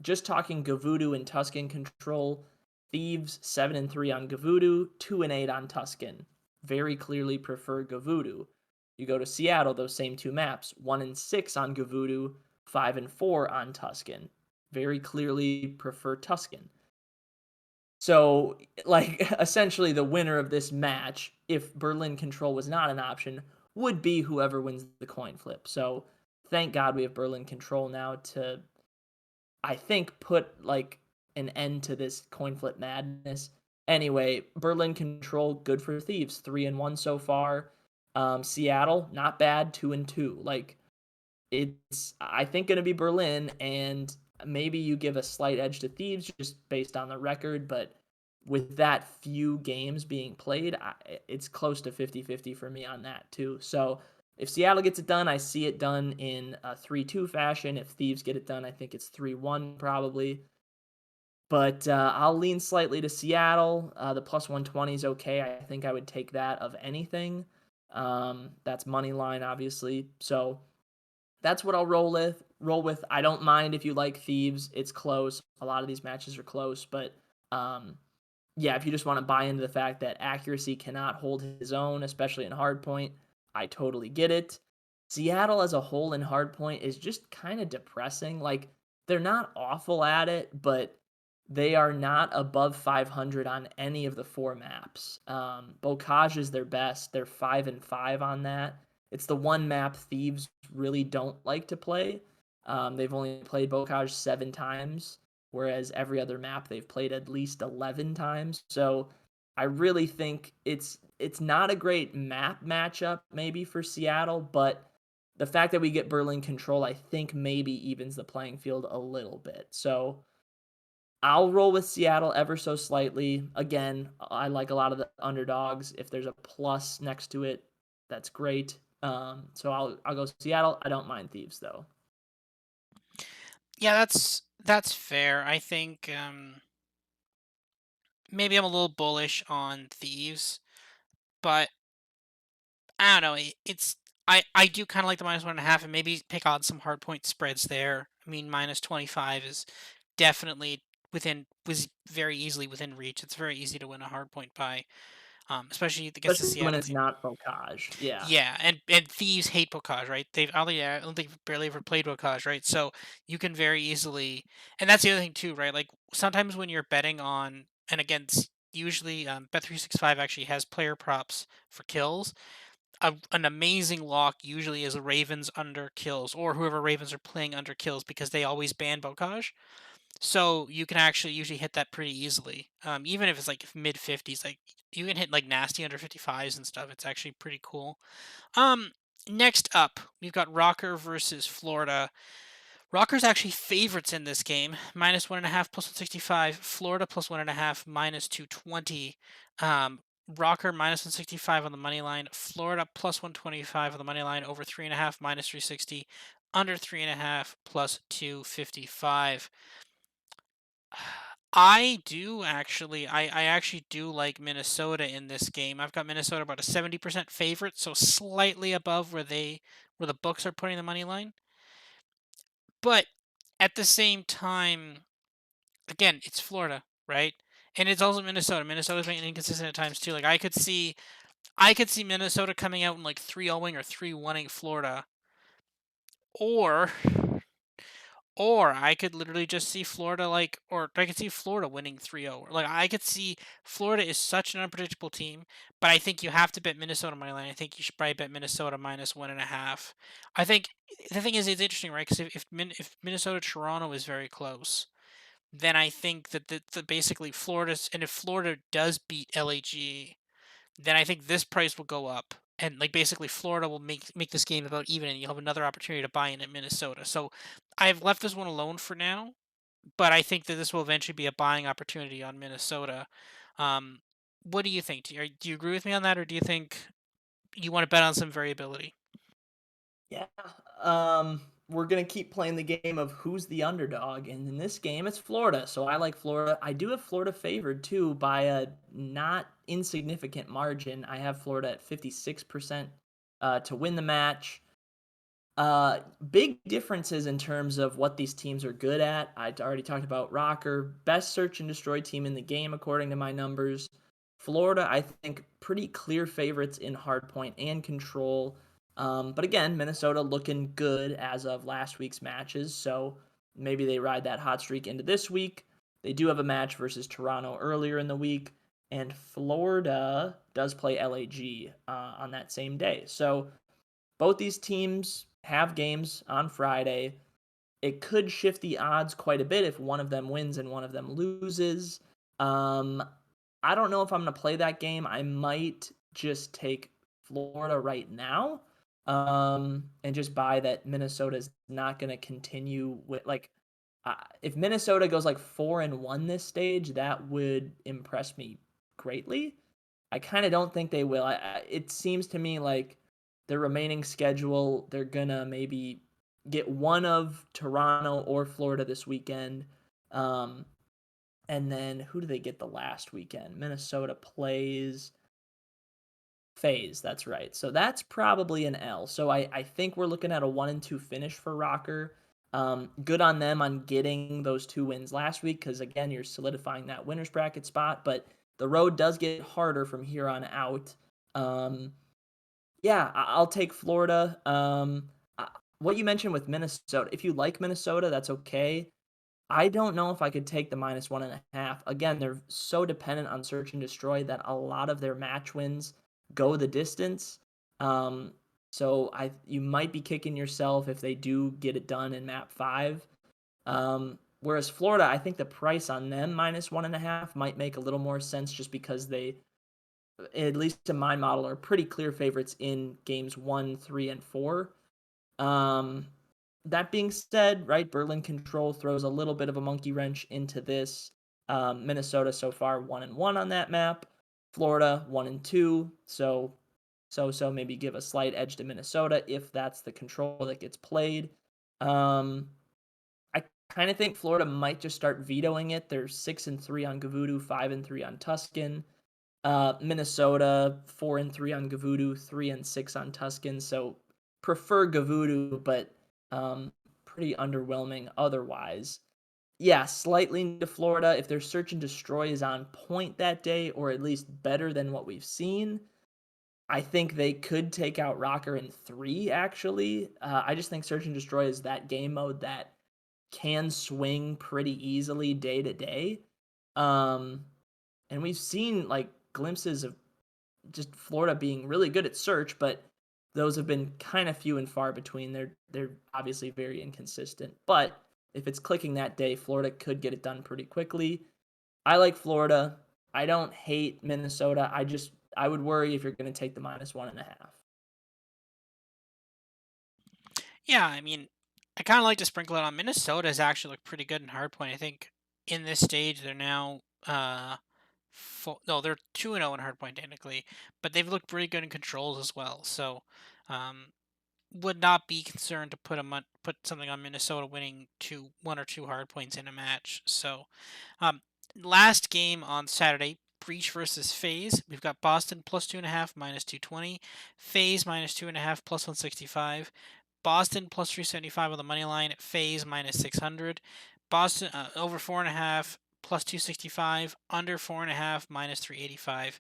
just talking Gavudu and Tuscan control, Thieves 7-3 on Gavudu, 2-8 on Tuscan. Very clearly prefer Gavudu. You go to Seattle, those same two maps, 1-6 on Gavudu, 5-4 on Tuscan. Very clearly prefer Tuscan. So, like, essentially, the winner of this match, if Berlin control was not an option, would be whoever wins the coin flip. So, thank God we have Berlin control now to, I think, put like an end to this coin flip madness. Anyway, Berlin control, good for Thieves, 3-1 so far. Seattle, not bad, 2-2. Like, it's, I think, going to be Berlin, and maybe you give a slight edge to Thieves just based on the record, but with that few games being played, it's close to 50-50 for me on that too. So if Seattle gets it done, I see it done in a 3-2 fashion. If Thieves get it done, I think it's 3-1 probably. But I'll lean slightly to Seattle. The plus 120 is okay. I think I would take that of anything. That's money line, obviously. So that's what I'll roll with. I don't mind if you like Thieves. It's close. A lot of these matches are close, but yeah, if you just want to buy into the fact that accuracy cannot hold his own, especially in hardpoint, I totally get it. Seattle as a whole in hardpoint is just kind of depressing. Like, they're not awful at it, but they are not above 500 on any of the four maps. Bocage is their best. They're 5-5 on that. It's the one map Thieves really don't like to play. They've only played Bocage 7 times, whereas every other map they've played at least 11 times. So I really think it's not a great map matchup maybe for Seattle, but the fact that we get Berlin control, I think maybe evens the playing field a little bit. So I'll roll with Seattle ever so slightly. Again, I like a lot of the underdogs. If there's a plus next to it, that's great. So I'll go Seattle. I don't mind Thieves though. Yeah, that's fair. I think maybe I'm a little bullish on Thieves, but I don't know. I do kind of like the -1.5, and maybe pick on some hard point spreads there. I mean, -25 is definitely was very easily within reach. It's very easy to win a hard point by, especially against the Especially when Seattle it's team. not Bocage. Yeah. Yeah, and Thieves hate Bocage, right? I don't think they've barely ever played Bocage, right? So you can very easily, and that's the other thing too, right? Like sometimes when you're betting on, and again, usually Bet365 actually has player props for kills. An amazing lock usually is Ravens under kills, or whoever Ravens are playing under kills, because they always ban Bocage. So you can actually usually hit that pretty easily. Even if it's like mid 50s, like you can hit like nasty under 55s and stuff. It's actually pretty cool. Um, Next up, we've got Rocker versus Florida. Rocker's actually favorites in this game, -1.5 plus 165. Florida +1.5 -220. Rocker -165 on the money line. Florida +125 on the money line. Over 3.5 -360. Under 3.5 +255. I actually do like Minnesota in this game. I've got Minnesota about a 70% favorite, so slightly above where the books are putting the money line. But at the same time, again, it's Florida, right? And it's also Minnesota. Minnesota's been inconsistent at times too. Like I could see Minnesota coming out and like 3-0ing or 3-1ing Florida, or I could literally just see Florida or I could see Florida winning 3-0. Like I could see Florida is such an unpredictable team, but I think you have to bet Minnesota money line. I think you should probably bet Minnesota -1.5. I think the thing is, it's interesting, right? Because if Minnesota Toronto is very close, then I think that basically Florida's, and if Florida does beat LAG, then I think this price will go up. And like basically Florida will make this game about even, and you'll have another opportunity to buy in at Minnesota. So I've left this one alone for now, but I think that this will eventually be a buying opportunity on Minnesota. Um, what do you think? Do you agree with me on that, or do you think you want to bet on some variability? Yeah. We're gonna keep playing the game of who's the underdog, and in this game, it's Florida. So I like Florida. I do have Florida favored too by a not insignificant margin. I have Florida at 56% to win the match. Big differences in terms of what these teams are good at. I already talked about Rocker, best search and destroy team in the game according to my numbers. Florida, I think, pretty clear favorites in hardpoint and control. But again, Minnesota looking good as of last week's matches, so maybe they ride that hot streak into this week. They do have a match versus Toronto earlier in the week, and Florida does play LAG on that same day. So both these teams have games on Friday. It could shift the odds quite a bit if one of them wins and one of them loses. Um, I don't know if I'm going to play that game. I might just take Florida right now, and just buy that Minnesota's not going to continue with like. If Minnesota goes like 4-1 this stage, that would impress me greatly. I kind of don't think they will. It seems to me like their remaining schedule, they're gonna maybe get one of Toronto or Florida this weekend. Um, and then who do they get the last weekend? Minnesota plays FaZe. That's right. So that's probably an L. So I think we're looking at a 1-2 finish for Rocker. Good on them on getting those 2 wins last week because again, you're solidifying that winners bracket spot. But the road does get harder from here on out. Yeah, I'll take Florida. What you mentioned with Minnesota, if you like Minnesota, that's okay. I don't know if I could take the -1.5. Again, they're so dependent on search and destroy that a lot of their match wins go the distance. Um, so you might be kicking yourself if they do get it done in map 5. Whereas Florida, I think the price on them -1.5 might make a little more sense just because they, at least in my model, are pretty clear favorites in games 1, 3, and 4. Um, that being said, right, Berlin Control throws a little bit of a monkey wrench into this. Minnesota so far 1-1 on that map. Florida 1-2. So maybe give a slight edge to Minnesota if that's the control that gets played. I kind of think Florida might just start vetoing it. They're 6-3 on Gavudu, 5-3 on Tuscan. Minnesota 4-3 on Gavudu, 3-6 on Tuscan. So prefer Gavudu, but pretty underwhelming otherwise. Yeah, slightly into Florida. If their search and destroy is on point that day, or at least better than what we've seen, I think they could take out Rocker in 3, actually. I just think search and destroy is that game mode that can swing pretty easily day to day. And we've seen like glimpses of just Florida being really good at search, but those have been kind of few and far between. They're obviously very inconsistent. But if it's clicking that day, Florida could get it done pretty quickly. I like Florida. I don't hate Minnesota. I would worry if you're going to take the -1.5. Yeah, I mean, I kind of like to sprinkle it on. Minnesota's actually looked pretty good in hardpoint. I think in this stage they're now no, they're 2-0 in hardpoint technically, but they've looked pretty good in controls as well. So, um, would not be concerned to put something on Minnesota winning 1 or 2 hard points in a match. So, um, last game on Saturday, Breach versus FaZe. We've got Boston +2.5 -220, FaZe -2.5 +165, Boston +375 on the money line, FaZe -600, Boston over 4.5 +265, under 4.5 -385.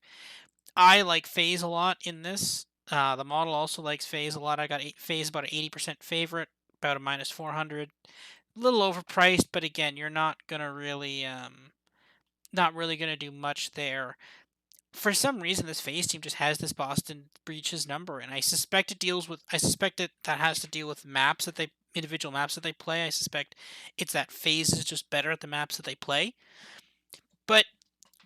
I like FaZe a lot in this. The model also likes FaZe a lot. I got FaZe about an 80% favorite, about a -400. A little overpriced, but again, you're not really gonna do much there. For some reason, this FaZe team just has this Boston Breaches number, and I suspect it deals with. I suspect that has to deal with individual maps that they play. I suspect it's that FaZe is just better at the maps that they play. But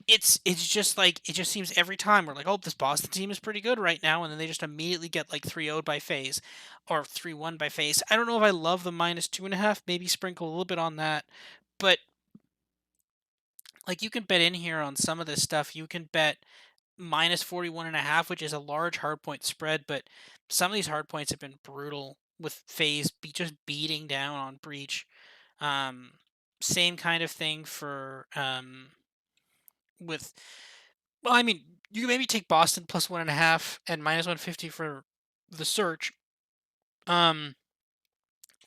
it's just like it just seems every time we're like, oh, this Boston team is pretty good right now, and then they just immediately get like 3-0'd by FaZe or 3-1 by FaZe. I don't know if I love the -2.5. Maybe sprinkle a little bit on that, but like you can bet in here on some of this stuff. You can bet -41.5, which is a large hardpoint spread, but some of these hardpoints have been brutal with FaZe just beating down on Breach. Um, Same kind of thing for with well, I mean, you can maybe take Boston +1.5 and -150 for the search. Um,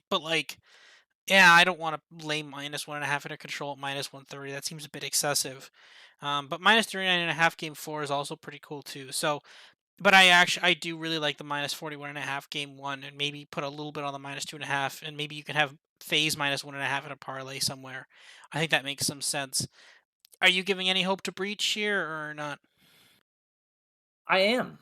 but like, yeah, I don't want to lay -1.5 in a control at -130. That seems a bit excessive. But -39.5 game four is also pretty cool too. So, but I do really like the -41.5 game one, and maybe put a little bit on the -2.5, and maybe you can have phase -1.5 in a parlay somewhere. I think that makes some sense. Are you giving any hope to breach here or not? I am.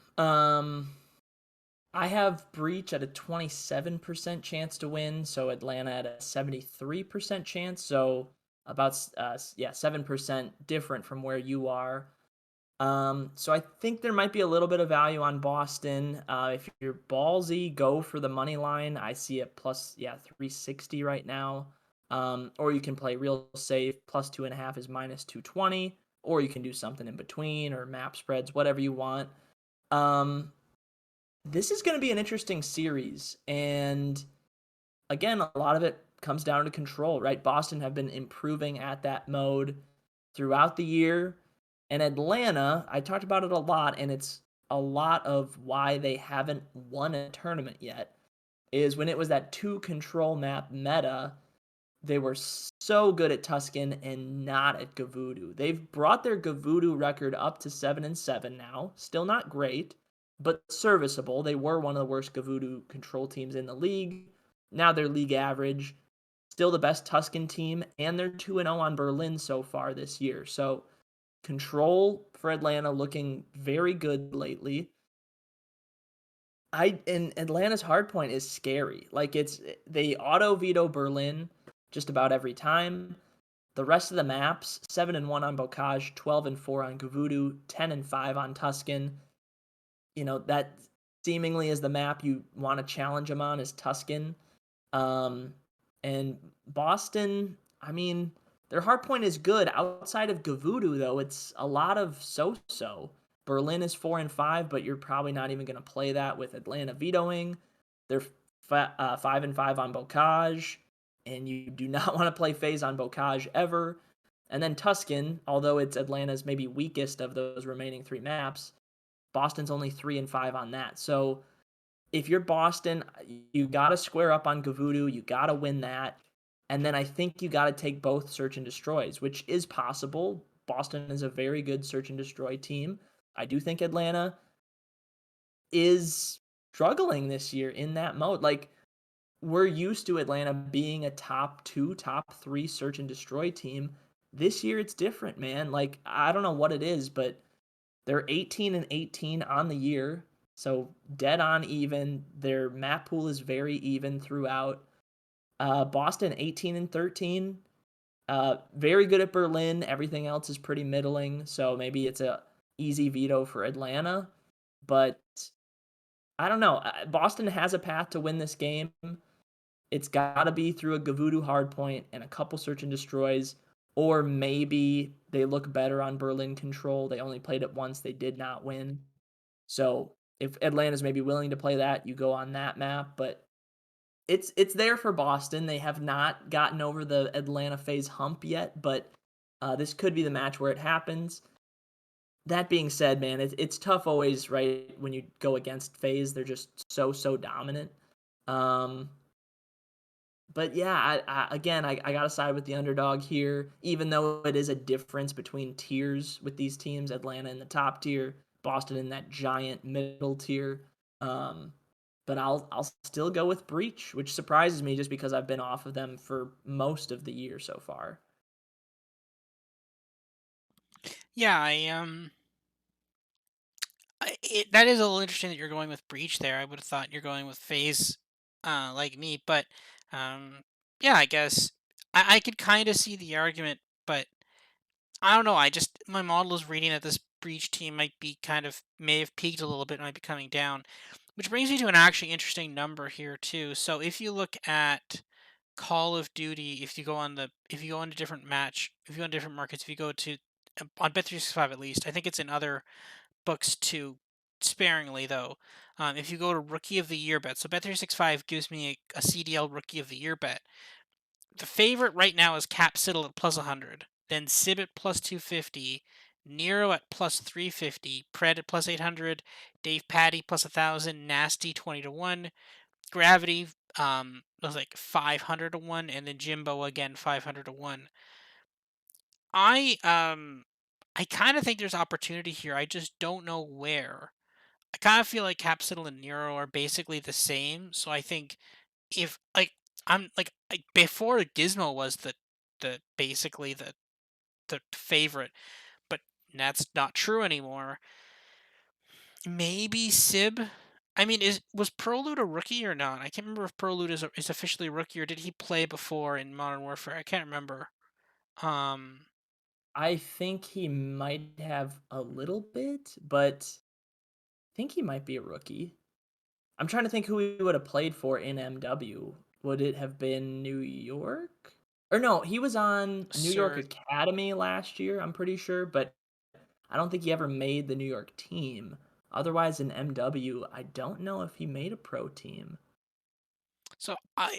I have Breach at a 27% chance to win, so Atlanta at a 73% chance, so about yeah, 7% different from where you are. So I think there might be a little bit of value on Boston. If you're ballsy, go for the money line. I see it plus, yeah, 360 right now. Or you can play real safe. Plus 2.5 is minus 220. Or you can do something in between or map spreads, whatever you want. Um, this is going to be an interesting series. And again, a lot of it comes down to control, right? Boston have been improving at that mode throughout the year. And Atlanta, I talked about it a lot, and it's a lot of why they haven't won a tournament yet, is when it was that two control map meta, they were so good at Tuscan and not at Gavudu. They've brought their Gavudu record up to 7-7 now. Still not great, but serviceable. They were one of the worst Gavudu control teams in the league. Now they're league average. Still the best Tuscan team, and they're 2-0 on Berlin so far this year. So control for Atlanta looking very good lately. And Atlanta's hard point is scary. Like it's they auto veto Berlin just about every time. The rest of the maps, 7-1 on Bocage, 12-4 on Gavudu, 10-5 on Tuscan. That seemingly is the map you want to challenge them on is Tuscan. Um, and Boston, I mean, their hard point is good. Outside of Gavudu, though, it's a lot of so-so. Berlin is 4-5, but you're probably not even going to play that with Atlanta vetoing. They're 5-5 on Bocage, and you do not want to play phase on Bocage ever. And then Tuscan, although it's Atlanta's maybe weakest of those remaining three maps, Boston's only 3-5 on that. So if you're Boston, you got to square up on Gavudu. You got to win that. And then I think you got to take both search and destroys, which is possible. Boston is a very good search and destroy team. I do think Atlanta is struggling this year in that mode. Like, we're used to Atlanta being a top two, top three search and destroy team. This year it's different, man. Like, I don't know what it is, but they're 18-18 on the year, so dead on even. Their map pool is very even throughout. Boston 18-13, very good at Berlin. Everything else is pretty middling, so maybe it's a easy veto for Atlanta. But I don't know. Boston has a path to win this game. It's got to be through a Gavudu hardpoint and a couple search and destroys, or maybe they look better on Berlin control. They only played it once, they did not win. So if Atlanta's maybe willing to play that, you go on that map. But it's there for Boston. They have not gotten over the Atlanta phase hump yet, but this could be the match where it happens. That being said, man, it's tough always, right? When you go against phase, they're just so dominant. Um, but yeah, I gotta side with the underdog here, even though it is a difference between tiers with these teams. Atlanta in the top tier, Boston in that giant middle tier. Um, but I'll still go with Breach, which surprises me just because I've been off of them for most of the year so far. Yeah, that is a little interesting that you're going with breach there. I would have thought you're going with phase, like me, but um, yeah, I guess I could kind of see the argument, but I don't know. I just my model is reading that this breach team may have peaked a little bit, might be coming down, which brings me to an actually interesting number here too. So if you look at Call of Duty, if you go into different match, if you go on different markets, if you go to on Bet365 at least, I think it's in other books too, sparingly though. If you go to Rookie of the Year bet, so Bet365 gives me a CDL Rookie of the Year bet. The favorite right now is Capsiddle at plus 100, then Sib at plus 250, Nero at plus 350, Pred at plus 800, Dave Patty plus 1,000, Nasty 20 to 1, Gravity was like 500 to 1, and then Jimbo again 500 to 1. I um I kind of think there's opportunity here. I just don't know where. I kind of feel like Capsule and Nero are basically the same. So I think if like before Gizmo was the basically the favorite, but that's not true anymore. Maybe Sib. I mean, is was Prolude a rookie or not? I can't remember if Prolude is officially a rookie or did he play before in Modern Warfare. I can't remember. Um, I think he might have a little bit, but I think he might be a rookie. I'm trying to think who he would have played for in MW. Would it have been New York? Or no, he was on New York Sir. Academy last year, I'm pretty sure, but I don't think he ever made the New York team. Otherwise, in MW, I don't know if he made a pro team. So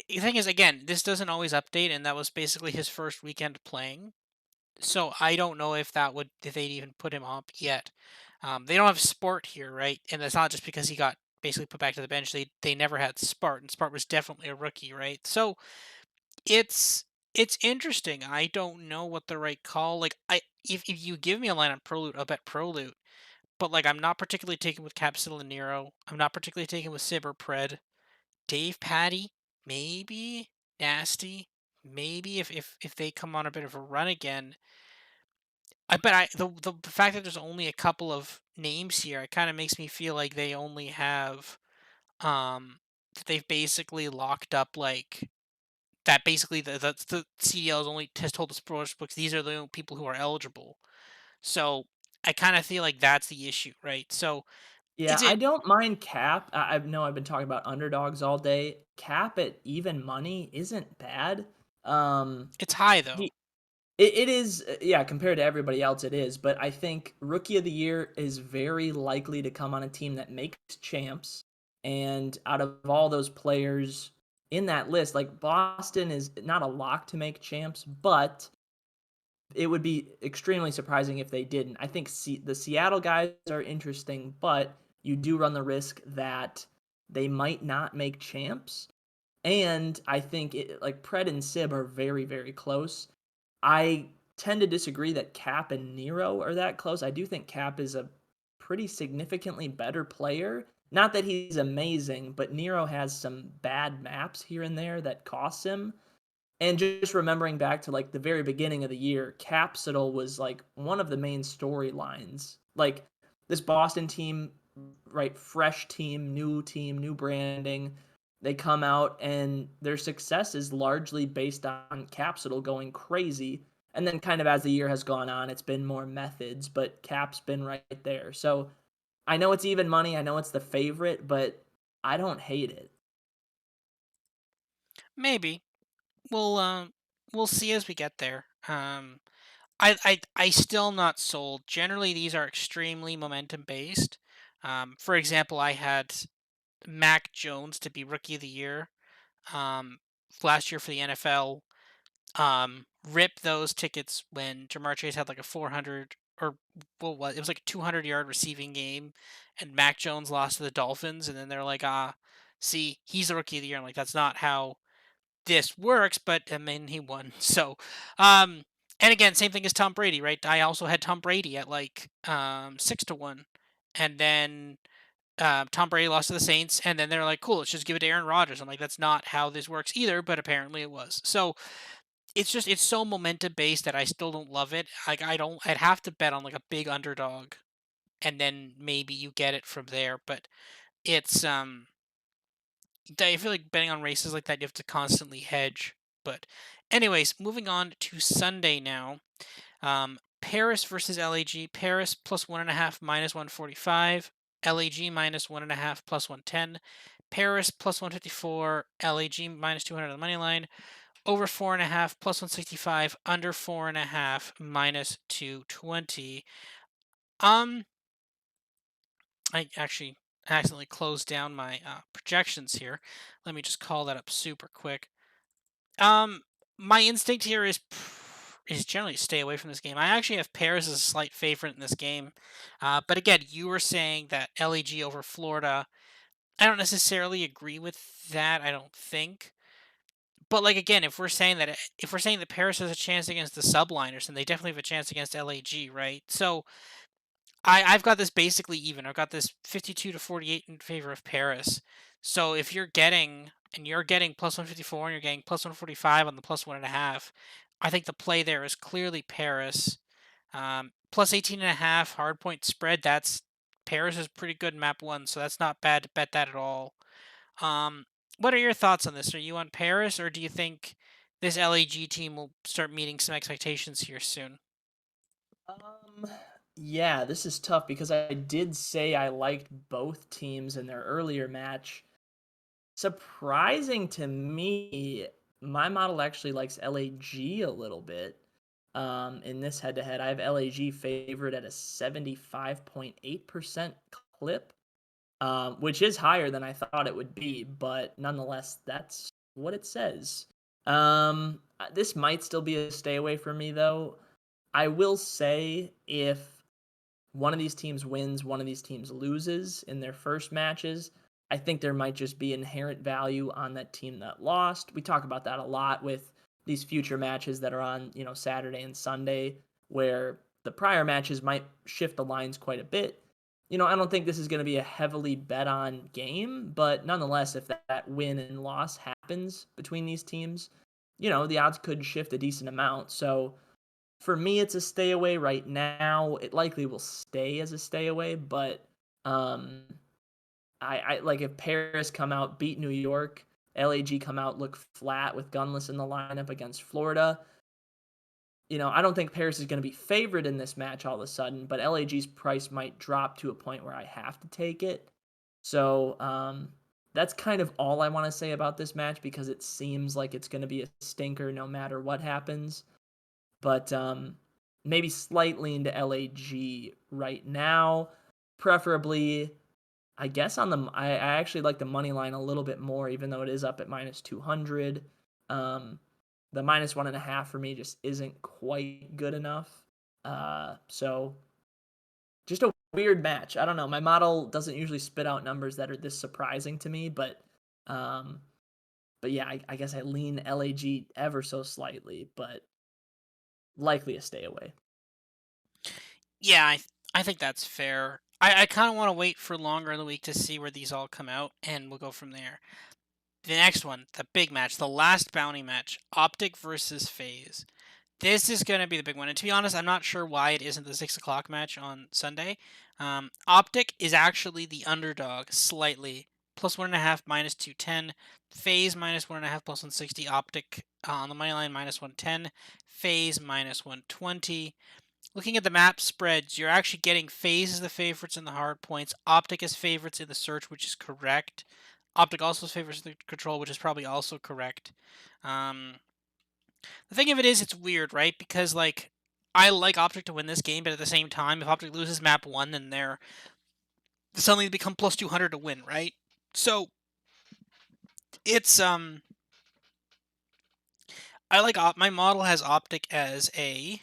the thing is, again, this doesn't always update, and that was basically his first weekend playing. So I don't know if they'd even put him up yet. They don't have Sport here, right? And that's not just because he got basically put back to the bench. They never had Spart, and Spart was definitely a rookie, right? So it's it's interesting. I don't know what the right call. Like if you give me a line on Prolute, I'll bet Prolute. But like I'm not particularly taken with Capsule and Nero. I'm not particularly taken with Sib or Pred. Dave Patty, maybe. Nasty, maybe if they come on a bit of a run again. The fact that there's only a couple of names here, it kind of makes me feel like they only have that they've basically locked up like that. Basically, the CDL has told the sports books these are the only people who are eligible. So I kind of feel like that's the issue, right? So Yeah, is I it? don't mind Cap. I know I've been talking about underdogs all day. Cap at even money isn't bad. Um, It's high though. he it is, yeah, compared to everybody else, it is. But I think Rookie of the Year is very likely to come on a team that makes champs. And out of all those players in that list, like Boston is not a lock to make champs, but it would be extremely surprising if they didn't. I think the Seattle guys are interesting, but you do run the risk that they might not make champs. And I think like Pred and Sib are very, very close. I tend to disagree that Cap and Nero are that close. I do think Cap is a pretty significantly better player. Not that he's amazing, but Nero has some bad maps here and there that costs him. And just remembering back to like the very beginning of the year, Capsidal was like one of the main storylines. Like this Boston team, right? Fresh team, new branding. They come out and their success is largely based on Capsidal going crazy. And then kind of as the year has gone on, it's been more methods, but Cap's been right there. So I know it's even money. I know it's the favorite, but I don't hate it. Maybe we'll see as we get there. I still not sold. Generally, these are extremely momentum based. For example, I had Mac Jones to be Rookie of the Year last year for the NFL. Rip those tickets when Jamar Chase had like a 400 or what was it was like a 200-yard receiving game, and Mac Jones lost to the Dolphins, and then they're like, see, he's the Rookie of the Year. I'm like, that's not how this works, but I mean, he won. So, um, and again, same thing as Tom Brady, right? I also had Tom Brady at like 6 to 1, and then Tom Brady lost to the Saints, and then they're like, cool, let's just give it to Aaron Rodgers. I'm like, that's not how this works either, but apparently it was. So it's so momentum based that I still don't love it. Like I'd have to bet on like a big underdog, and then maybe you get it from there. But it's I feel like betting on races like that, you have to constantly hedge. But, anyways, moving on to Sunday now. Paris versus LAG. Paris plus 1.5 minus 145. LAG minus 1.5 plus 110. Paris plus 154. LAG minus 200 on the money line. Over 4.5 plus 165. Under 4.5 minus 220. Um, I actually accidentally closed down my projections here. Let me just call that up super quick. Um, my instinct here is generally stay away from this game. I actually have Paris as a slight favorite in this game, but again, you were saying that LAG over Florida. I don't necessarily agree with that. I don't think. But like again, if we're saying that Paris has a chance against the Subliners, then they definitely have a chance against LAG, right? So I've got this basically even. I've got this 52 to 48 in favor of Paris. So if you're getting plus 154 and you're getting plus 145 on the plus 1.5, I think the play there is clearly Paris. Plus 18.5 hard point spread. That's Paris is pretty good in map one, so that's not bad to bet that at all. Um, what are your thoughts on this? Are you on Paris, or do you think this LAG team will start meeting some expectations here soon? Um, yeah, this is tough because I did say I liked both teams in their earlier match. Surprising to me, my model actually likes LAG a little bit. In this head to head, I have LAG favored at a 75.8% clip, which is higher than I thought it would be, but nonetheless, that's what it says. This might still be a stay away for me, though. I will say if one of these teams wins, one of these teams loses in their first matches, I think there might just be inherent value on that team that lost. We talk about that a lot with these future matches that are on, Saturday and Sunday, where the prior matches might shift the lines quite a bit. I don't think this is going to be a heavily bet on game, but nonetheless, if that win and loss happens between these teams, the odds could shift a decent amount. So for me, it's a stay away right now. It likely will stay as a stay away, but um, I like if Paris come out, beat New York, LAG come out, look flat with Gunless in the lineup against Florida. I don't think Paris is going to be favored in this match all of a sudden, but LAG's price might drop to a point where I have to take it. So that's kind of all I want to say about this match because it seems like it's going to be a stinker no matter what happens, but maybe slightly into LAG right now. Preferably, I guess I actually like the money line a little bit more, even though it is up at minus 200. The minus 1.5 for me just isn't quite good enough. So just a weird match. I don't know. My model doesn't usually spit out numbers that are this surprising to me, um, but yeah, I guess I lean LAG ever so slightly, but likely a stay away. Yeah, I think that's fair. I kind of want to wait for longer in the week to see where these all come out, and we'll go from there. The next one, the big match, the last bounty match, Optic versus FaZe. This is going to be the big one. And to be honest, I'm not sure why it isn't the 6 o'clock match on Sunday. Optic is actually the underdog slightly. Plus 1.5, minus 210. FaZe minus 1.5, plus 160. Optic on the money line, minus 110. FaZe minus 120. Looking at the map spreads, you're actually getting FaZe as the favorites in the hard points. Optic as favorites in the search, which is correct. Optic also favors the control, which is probably also correct. Um, the thing of it is, it's weird, right? Because like, I like Optic to win this game, but at the same time, if Optic loses map one, then they're suddenly become plus 200 to win, right? So it's I like my model has Optic as a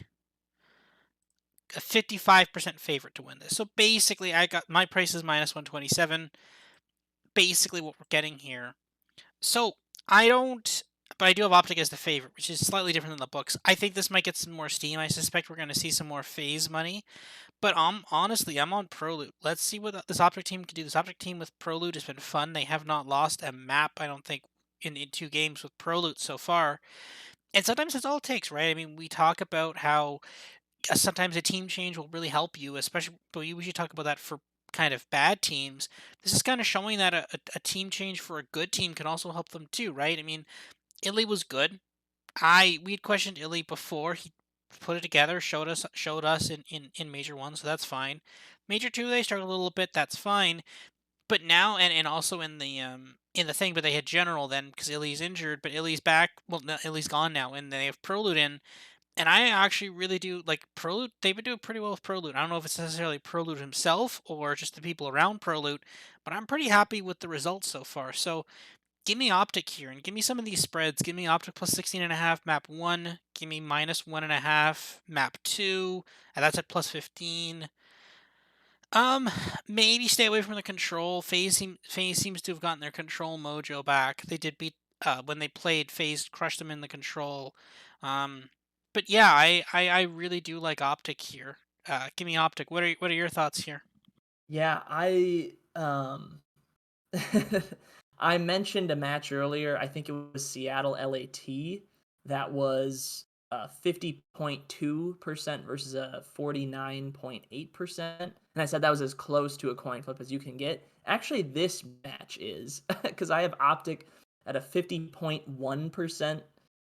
55% favorite to win this. So basically, I got my price is minus 127. Basically, what we're getting here. So I don't, but I do have Optic as the favorite, which is slightly different than the books. I think this might get some more steam. I suspect we're going to see some more phase money. But honestly, I'm on Proloot. Let's see what this Optic team can do. This Optic team with Proloot has been fun. They have not lost a map, I don't think, in 2 games with Proloot so far. And sometimes that's all it takes, right? I mean, we talk about how sometimes a team change will really help you, especially, but we should talk about that for kind of bad teams. This is kind of showing that a team change for a good team can also help them too, right? I mean, Illy was good. We had questioned Illy before. He put it together, showed us in Major 1, so that's fine. Major 2 they struggled a little bit, that's fine. But now and also in the thing, but they had General then because Illy's injured, but Illy's back. Well, no, Illy's gone now, and they have Prolute in. And I actually really do like Prolute. They've been doing pretty well with Prolute. I don't know if it's necessarily Prolute himself or just the people around Prolute, but I'm pretty happy with the results so far. So give me Optic here and give me some of these spreads. Give me Optic plus 16.5, map 1. Give me minus 1.5, map 2. And that's at plus 15. Um, maybe stay away from the control. FaZe seems to have gotten their control mojo back. They did beat when they played. FaZe crushed them in the control. Um, but yeah, I really do like Optic here. Give me Optic. What are your thoughts here? Yeah, I mentioned a match earlier. I think it was Seattle LAT that was 50.2% versus a 49.8%. And I said that was as close to a coin flip as you can get. Actually, this match is because I have Optic at a 50.1%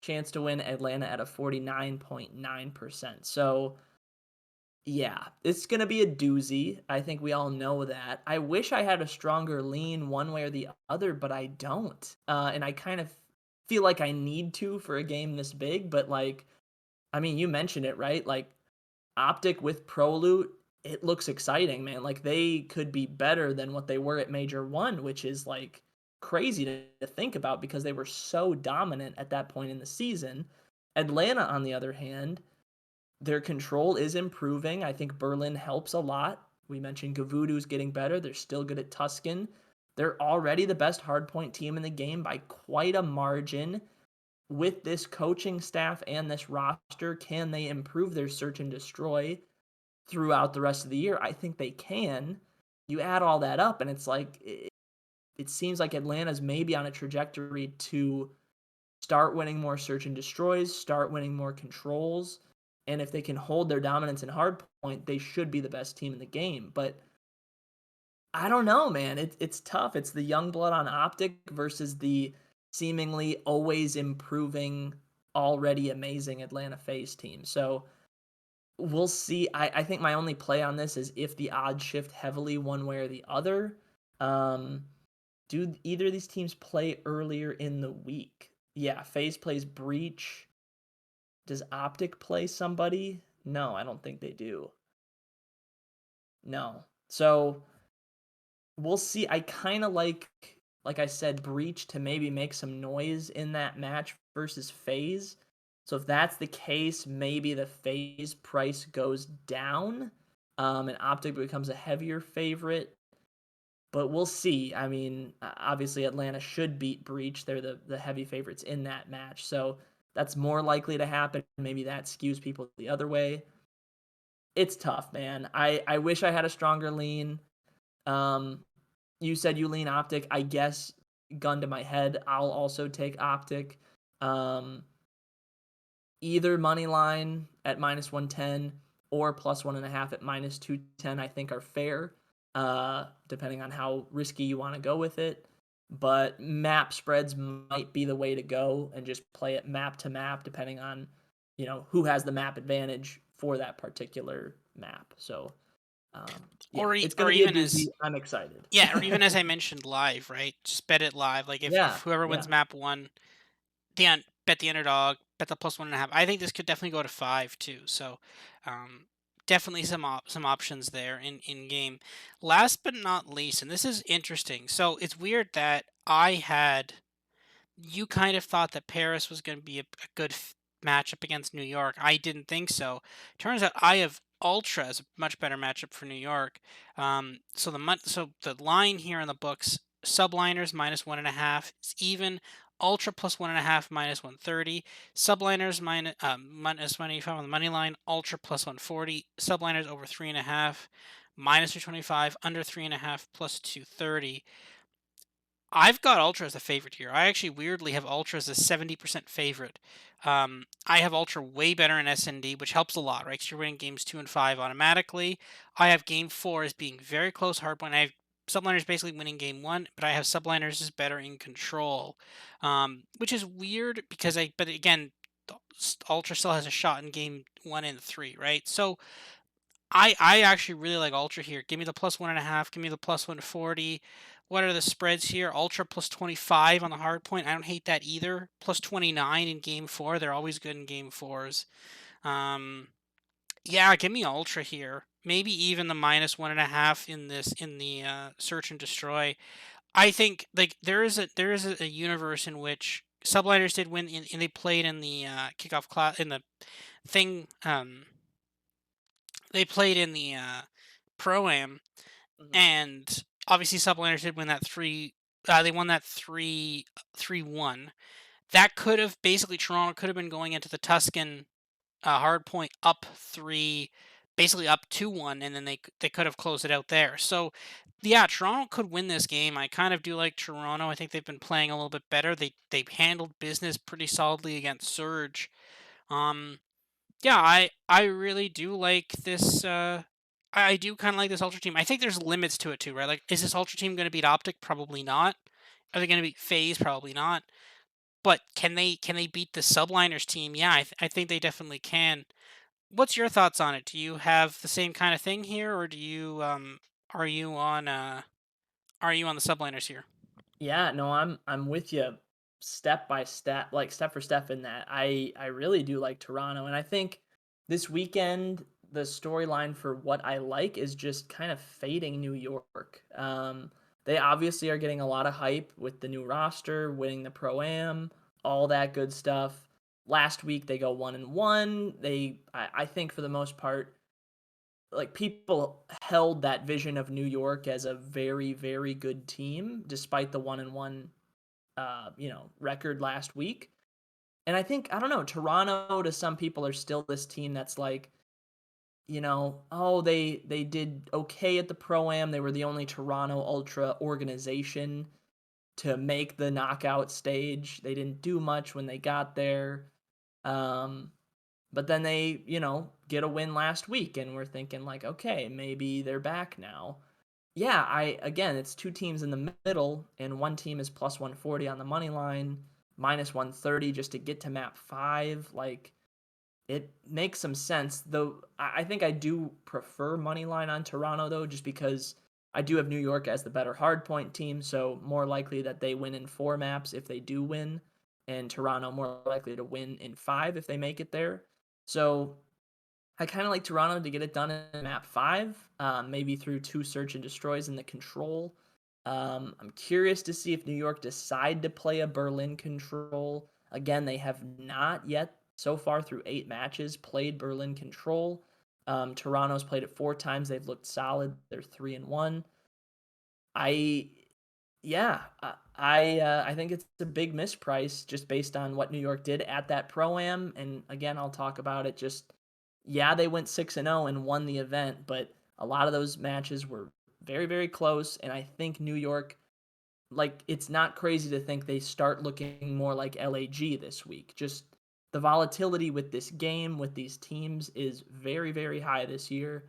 chance to win, Atlanta at a 49.9%. So yeah, it's gonna be a doozy. I think we all know that. I wish I had a stronger lean one way or the other, but I don't. And I kind of feel like I need to for a game this big. But like, I mean, you mentioned it, right? Like Optic with Pro Loot, it looks exciting, man. Like they could be better than what they were at Major One, which is like crazy to think about because they were so dominant at that point in the season. Atlanta, on the other hand, their control is improving. I think Berlin helps a lot. We mentioned Gavudu's getting better. They're still good at Tuscan. They're already the best hardpoint team in the game by quite a margin. With this coaching staff and this roster, can they improve their search and destroy throughout the rest of the year? I think they can. You add all that up, and it's like it seems like Atlanta's maybe on a trajectory to start winning more search and destroys, start winning more controls. And if they can hold their dominance in hardpoint, they should be the best team in the game. But I don't know, man. It's tough. It's the young blood on Optic versus the seemingly always improving, already amazing Atlanta FaZe team. So we'll see. I think my only play on this is if the odds shift heavily one way or the other. Um, do either of these teams play earlier in the week? Yeah, FaZe plays Breach. Does Optic play somebody? No, I don't think they do. No. So we'll see. I kind of like I said, Breach to maybe make some noise in that match versus FaZe. So if that's the case, maybe the FaZe price goes down, and Optic becomes a heavier favorite. But we'll see. I mean, obviously Atlanta should beat Breach. They're the heavy favorites in that match. So that's more likely to happen. Maybe that skews people the other way. It's tough, man. I wish I had a stronger lean. Um, you said you lean Optic. I guess gun to my head, I'll also take Optic. Um, either money line at minus 110 or plus 1.5 at minus 210, I think are fair, depending on how risky you want to go with it. But map spreads might be the way to go and just play it map to map, depending on who has the map advantage for that particular map. So yeah, it's going Or to be a even doozy. as I'm excited. yeah, or even as I mentioned live, right? Just bet it live. Like if Yeah, whoever wins yeah. map 1, bet the underdog, bet the plus 1.5. I think this could definitely go to 5 too. So, um, definitely some options there in game. Last but not least, and this is interesting. So it's weird that you kind of thought that Paris was going to be a good matchup against New York. I didn't think so. Turns out I have Ultra as a much better matchup for New York. So the line here in the books: Subliners minus 1.5 is even. Ultra plus 1.5 minus 130. Subliners minus 185 on the money line. Ultra plus 140. Subliners over 3.5 minus 325. Under 3.5 plus 230. I've got Ultra as a favorite here. I actually weirdly have Ultra as a 70% favorite. I have Ultra way better in SND, which helps a lot, right? Because you're winning games 2 and 5 automatically. I have game 4 as being very close hardpoint. I have Subliners basically winning game 1, but I have Subliners as better in control, which is weird because but again, Ultra still has a shot in game 1 and 3, right? So I actually really like Ultra here. Give me the plus 1.5. Give me the plus 140. What are the spreads here? Ultra plus 25 on the hard point. I don't hate that either. Plus 29 in game 4. They're always good in game 4s. Um, yeah, give me Ultra here. Maybe even the minus 1.5 in the search and destroy. I think like there is a universe in which Subliners did win, and they played in the kickoff class in the thing. They played in the pro am, Mhm. and obviously Subliners did win that three. They won that 3-1. That could have basically Toronto could have been going into the Tuscan hard point up three, basically up 2-1, and then they could have closed it out there. So, yeah, Toronto could win this game. I kind of do like Toronto. I think they've been playing a little bit better. They've handled business pretty solidly against Surge. Um, yeah, I really do like this. I do kind of like this Ultra team. I think there's limits to it too, right? Like, is this Ultra team going to beat Optic? Probably not. Are they going to beat FaZe? Probably not. But can they beat the Subliners team? Yeah, I think they definitely can. What's your thoughts on it? Do you have the same kind of thing here, or are you on are you on the Subliners here? Yeah, no, I'm with you step by step, like step for step in that. I really do like Toronto, and I think this weekend the storyline for what I like is just kind of fading New York. They obviously are getting a lot of hype with the new roster, winning the pro am, all that good stuff. Last week they go 1-1. I think for the most part, like people held that vision of New York as a very very good team despite the 1-1 record last week. And I think I don't know, Toronto to some people are still this team that's like, oh, they did okay at the pro am. They were the only Toronto Ultra organization to make the knockout stage. They didn't do much when they got there. Um, but then they, get a win last week and we're thinking like, okay, maybe they're back now. Yeah, I again, it's two teams in the middle, and one team is plus 140 on the money line, minus 130 just to get to map five. Like, it makes some sense, though. I think I do prefer money line on Toronto though, just because I do have New York as the better hardpoint team, so more likely that they win in four maps if they do win, and Toronto more likely to win in five if they make it there. So I kind of like Toronto to get it done in map five, maybe through two search and destroys in the control. I'm curious to see if New York decide to play a Berlin control. Again, they have not yet, so far through 8 matches, played Berlin control. Toronto's played it 4 times. They've looked solid. They're 3-1. I yeah, I think it's a big misprice just based on what New York did at that pro am. And again, I'll talk about it. Just yeah, they went 6-0 and won the event, but a lot of those matches were very very close. And I think New York, like, it's not crazy to think they start looking more like LAG this week. Just the volatility with this game with these teams is very very high this year.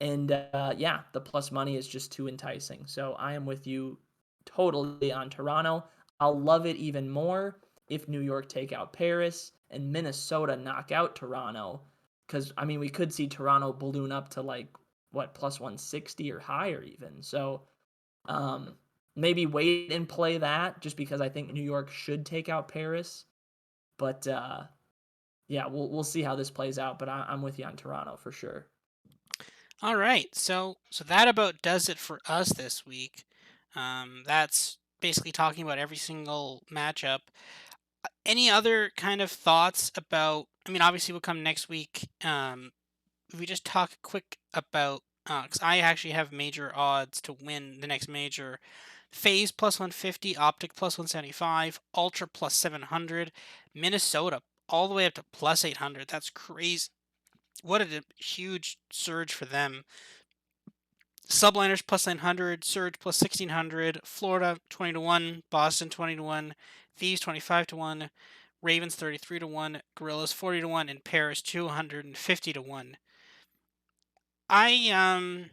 And yeah, the plus money is just too enticing. So I am with you totally on Toronto. I'll love it even more if New York take out Paris and Minnesota knock out Toronto. Because, I mean, we could see Toronto balloon up to like, what, plus 160 or higher even. So um, maybe wait and play that just because I think New York should take out Paris. But yeah, we'll see how this plays out. But I'm with you on Toronto for sure. All right, so that about does it for us this week. That's basically talking about every single matchup. Any other kind of thoughts about? I mean, obviously, we'll come next week. If we just talk quick about, because I actually have major odds to win the next major. FaZe plus 150, Optic plus 175, Ultra plus 700, Minnesota all the way up to plus 800. That's crazy. What a huge surge for them. Subliners plus 900, Surge plus 1600, Florida 20 to 1, Boston 20 to 1, Thieves 25 to 1, Ravens 33 to 1, Gorillas 40 to 1, and Paris 250 to 1. I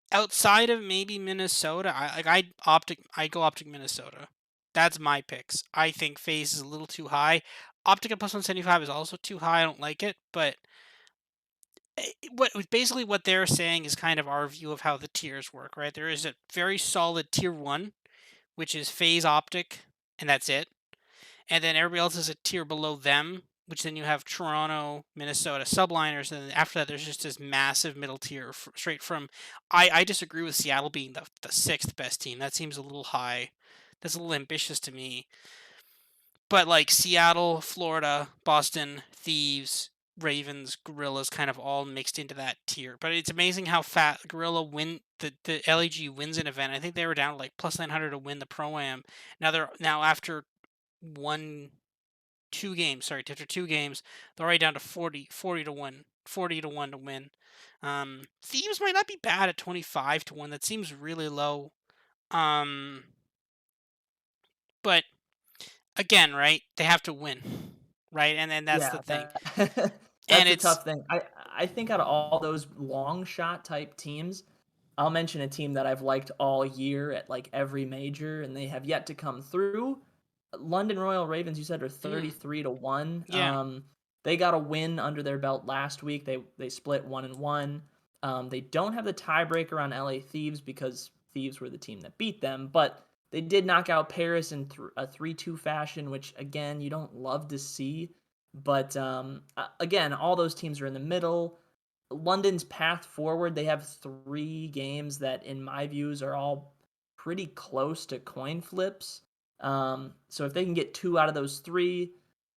outside of maybe Minnesota, I go Optic Minnesota. That's my picks. I think FaZe is a little too high. Optic at plus 175 is also too high. I don't like it, but what they're saying is kind of our view of how the tiers work, right? There is a very solid tier 1, which is FaZe Optic, and that's it. And then everybody else is a tier below them, which then you have Toronto, Minnesota, Subliners, and then after that, there's just this massive middle tier straight from. I disagree with Seattle being the sixth best team. That seems a little high. That's a little ambitious to me. But like Seattle, Florida, Boston, Thieves, Ravens, Gorillas, kind of all mixed into that tier. But it's amazing how fat Gorilla win the LEG wins an event. I think they were down to like plus 900 to win the pro am. Now after one 2 games, sorry, after 2 games, they're already down to 40 to 1, 40 to 1 to win. Thieves might not be bad at 25 to 1. That seems really low. Um, but again, right? They have to win, right? And that's the Yeah, thing. that's And the it's tough thing. I think out of all those long shot type teams, I'll mention a team that I've liked all year at like every major, and they have yet to come through. London Royal Ravens, you said, are mm, 33-1. yeah, They got a win under their belt last week. They split 1-1. They don't have the tiebreaker on LA Thieves because Thieves were the team that beat them, but they did knock out Paris in a 3-2 fashion, which again you don't love to see. But again, all those teams are in the middle. London's path forward, they have 3 games that, in my views, are all pretty close to coin flips. So if they can get 2 out of those 3,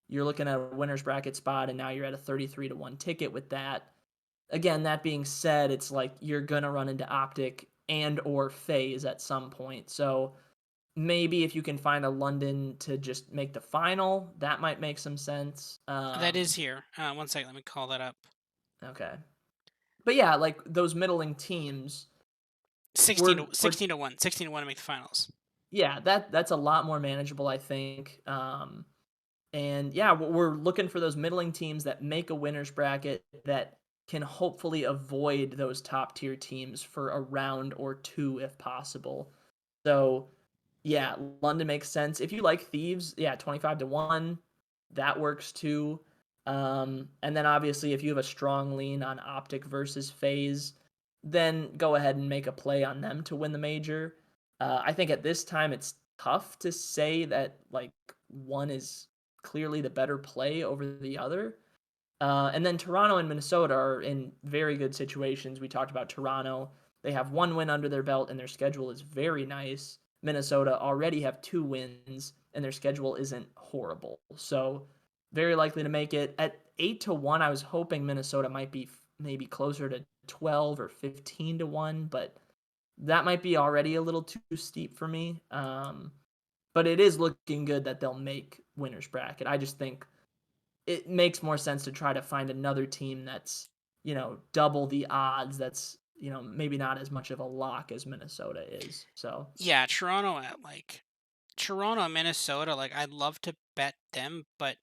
you're looking at a winner's bracket spot, and now you're at a 33-1 ticket with that. Again, that being said, it's like you're gonna run into Optic and or Phase at some point. So maybe if you can find a London to just make the final, that might make some sense. that is here. One second, let me call that up. Okay. But yeah, like those middling teams, 16 to we're 16 to 1, 16 to 1 to make the finals. yeah, that's a lot more manageable, I think. And yeah, we're looking for those middling teams that make a winner's bracket that can hopefully avoid those top tier teams for a round or two if possible. So yeah, London makes sense. If you like Thieves, yeah, 25-1, that works too. And then obviously if you have a strong lean on Optic versus Phase, then go ahead and make a play on them to win the major. I think at this time it's tough to say that like one is clearly the better play over the other. And then Toronto and Minnesota are in very good situations. We talked about Toronto. They have 1 win under their belt, and their schedule is very nice. Minnesota already have 2 wins, and their schedule isn't horrible. So very likely to make it. At 8-1, I was hoping Minnesota might be maybe closer to 12 or 15-1, but that might be already a little too steep for me. But it is looking good that they'll make winners bracket. I just think it makes more sense to try to find another team that's, double the odds. That's, maybe not as much of a lock as Minnesota is. So Yeah, Toronto and Minnesota, like I'd love to bet them, but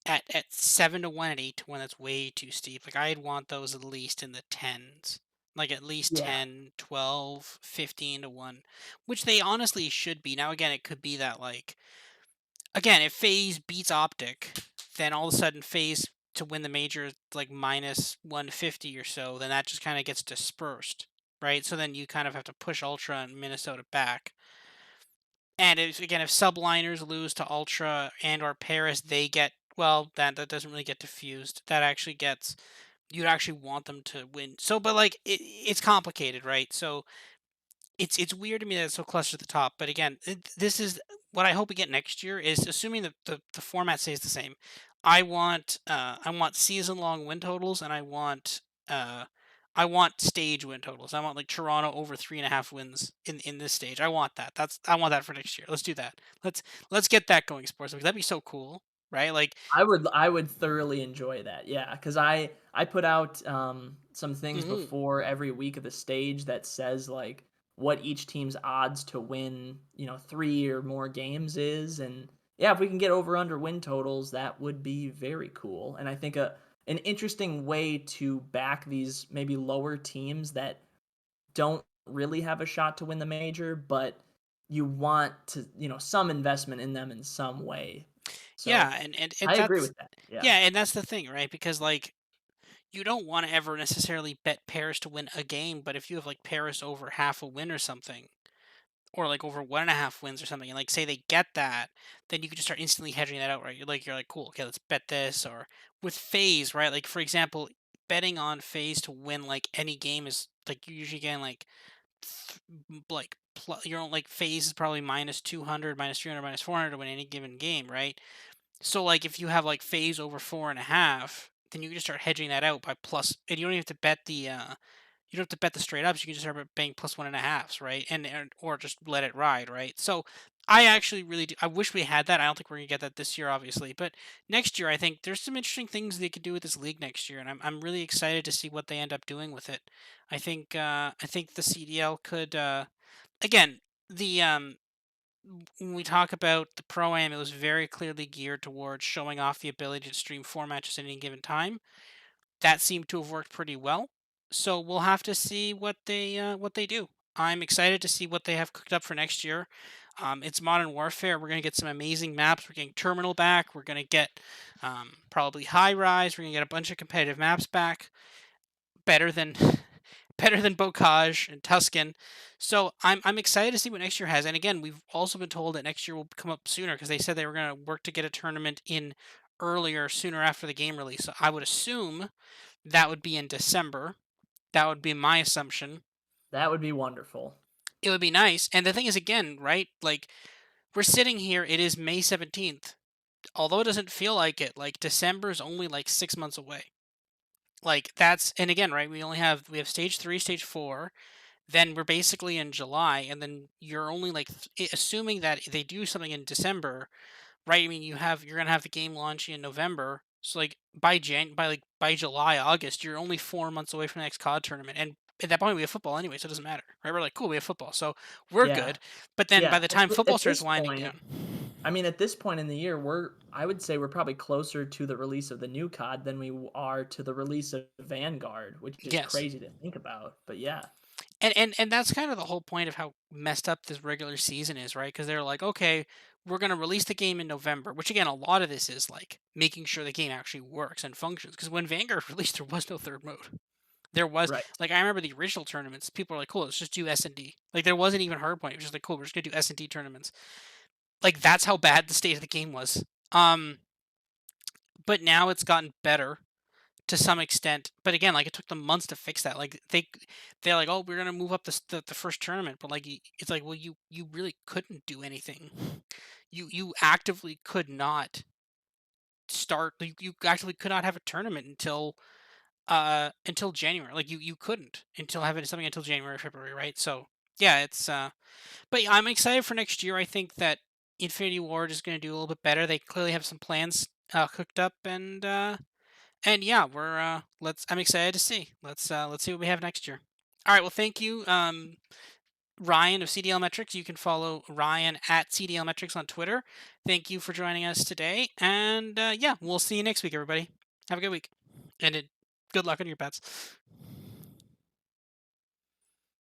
at 7 to 1 and 8 to 1, that's way too steep. Like I'd want those at least in the tens. Like at least yeah, 10, 12, 15 to 1, which they honestly should be. Now again, it could be that like again, if FaZe beats Optic, then all of a sudden FaZe to win the major is like minus 150 or so, then that just kind of gets dispersed, right? So then you kind of have to push Ultra and Minnesota back. And if subliners lose to Ultra and or Paris, they get well, that doesn't really get diffused. That actually gets you'd actually want them to win. So, but like it's complicated, right? So it's weird to me that it's so clustered at the top. But again, this is what I hope we get next year. Is assuming that the format stays the same. I want season long win totals, and uh I want stage win totals. I want like Toronto over 3.5 wins in this stage. I want that for next year. Let's do that. Let's get that going, sports. Because that'd be so cool, right? Like, I would thoroughly enjoy that. Yeah, because I put out some things mhm. before every week of the stage that says like what each team's odds to win, 3 or more games is, and yeah, if we can get over under win totals, that would be very cool. And I think an interesting way to back these maybe lower teams that don't really have a shot to win the major, but you want to, some investment in them in some way. So Yeah, and I agree that's with that. Yeah. yeah, and that's the thing, right? Because like you don't want to ever necessarily bet Paris to win a game, but if you have like Paris over half a win or something, or like over 1.5 wins or something, and like say they get that, then you can just start instantly hedging that out, right? You're like, cool, okay, let's bet this. Or with phase, right? Like for example, betting on phase to win like any game is like you're usually getting like your own like phase is probably minus 200, minus 300, minus 400 to win any given game, right? So like if you have like phase over 4.5, then you can just start hedging that out by plus, and you don't even have to bet you don't have to bet the straight ups. You can just start betting plus 1.5s, right? And or just let it ride, right? So I actually really do. I wish we had that. I don't think we're gonna get that this year, obviously, but next year I think there's some interesting things they could do with this league next year, and I'm really excited to see what they end up doing with it. I think the CDL could again the when we talk about the pro am, it was very clearly geared towards showing off the ability to stream 4 matches at any given time. That seemed to have worked pretty well. So we'll have to see what they do. I'm excited to see what they have cooked up for next year. It's Modern Warfare. We're gonna get some amazing maps. We're getting Terminal back. We're gonna get probably High Rise. We're gonna get a bunch of competitive maps back. Better than better than Bocage and Tuscan. So I'm excited to see what next year has. And again, we've also been told that next year will come up sooner because they said they were going to work to get a tournament in earlier, sooner after the game release. So I would assume that would be in December. That would be my assumption. That would be wonderful. It would be nice. And the thing is, again, right? Like we're sitting here. It is May 17th. Although it doesn't feel like it, like December is only like 6 months away. Like that's, and again, right? We have stage three, stage four, then we're basically in July, and then you're only like assuming that they do something in December, right? I mean, you're gonna have the game launching in November, so like by July, August, you're only 4 months away from the next COD tournament, and at that point we have football anyway, so it doesn't matter, right? We're like, cool, we have football, so we're Yeah. good. But then by Yeah. the time football At starts this winding point, down, I mean, at this point in the year, I would say we're probably closer to the release of the new COD than we are to the release of Vanguard, which is yes. crazy to think about. But yeah, And that's kind of the whole point of how messed up this regular season is, right? Because they're like, okay, we're gonna release the game in November, which again, a lot of this is like making sure the game actually works and functions. Because when Vanguard released, there was no third mode. There was right. like I remember the original tournaments. People were like, cool, let's just do S&D. Like there wasn't even hardpoint. It was just like, cool, we're just gonna do S&D tournaments. Like that's how bad the state of the game was. Um, but now it's gotten better to some extent. But again, like it took them months to fix that. Like they're like, oh, we're gonna move up the first tournament, but like it's like, well, you really couldn't do anything. You actively could not start. You actually could not have a tournament until January. Like you couldn't until having something until January, February, right? So yeah, it's but yeah, I'm excited for next year. I think that Infinity Ward is going to do a little bit better. They clearly have some plans cooked up, and yeah, we're I'm excited to see. Let's see what we have next year. All right, well, thank you, Ryan of CDLMetrics. You can follow Ryan at CDLMetrics on Twitter. Thank you for joining us today, and yeah, we'll see you next week, everybody. Have a good week, and good luck on your bets.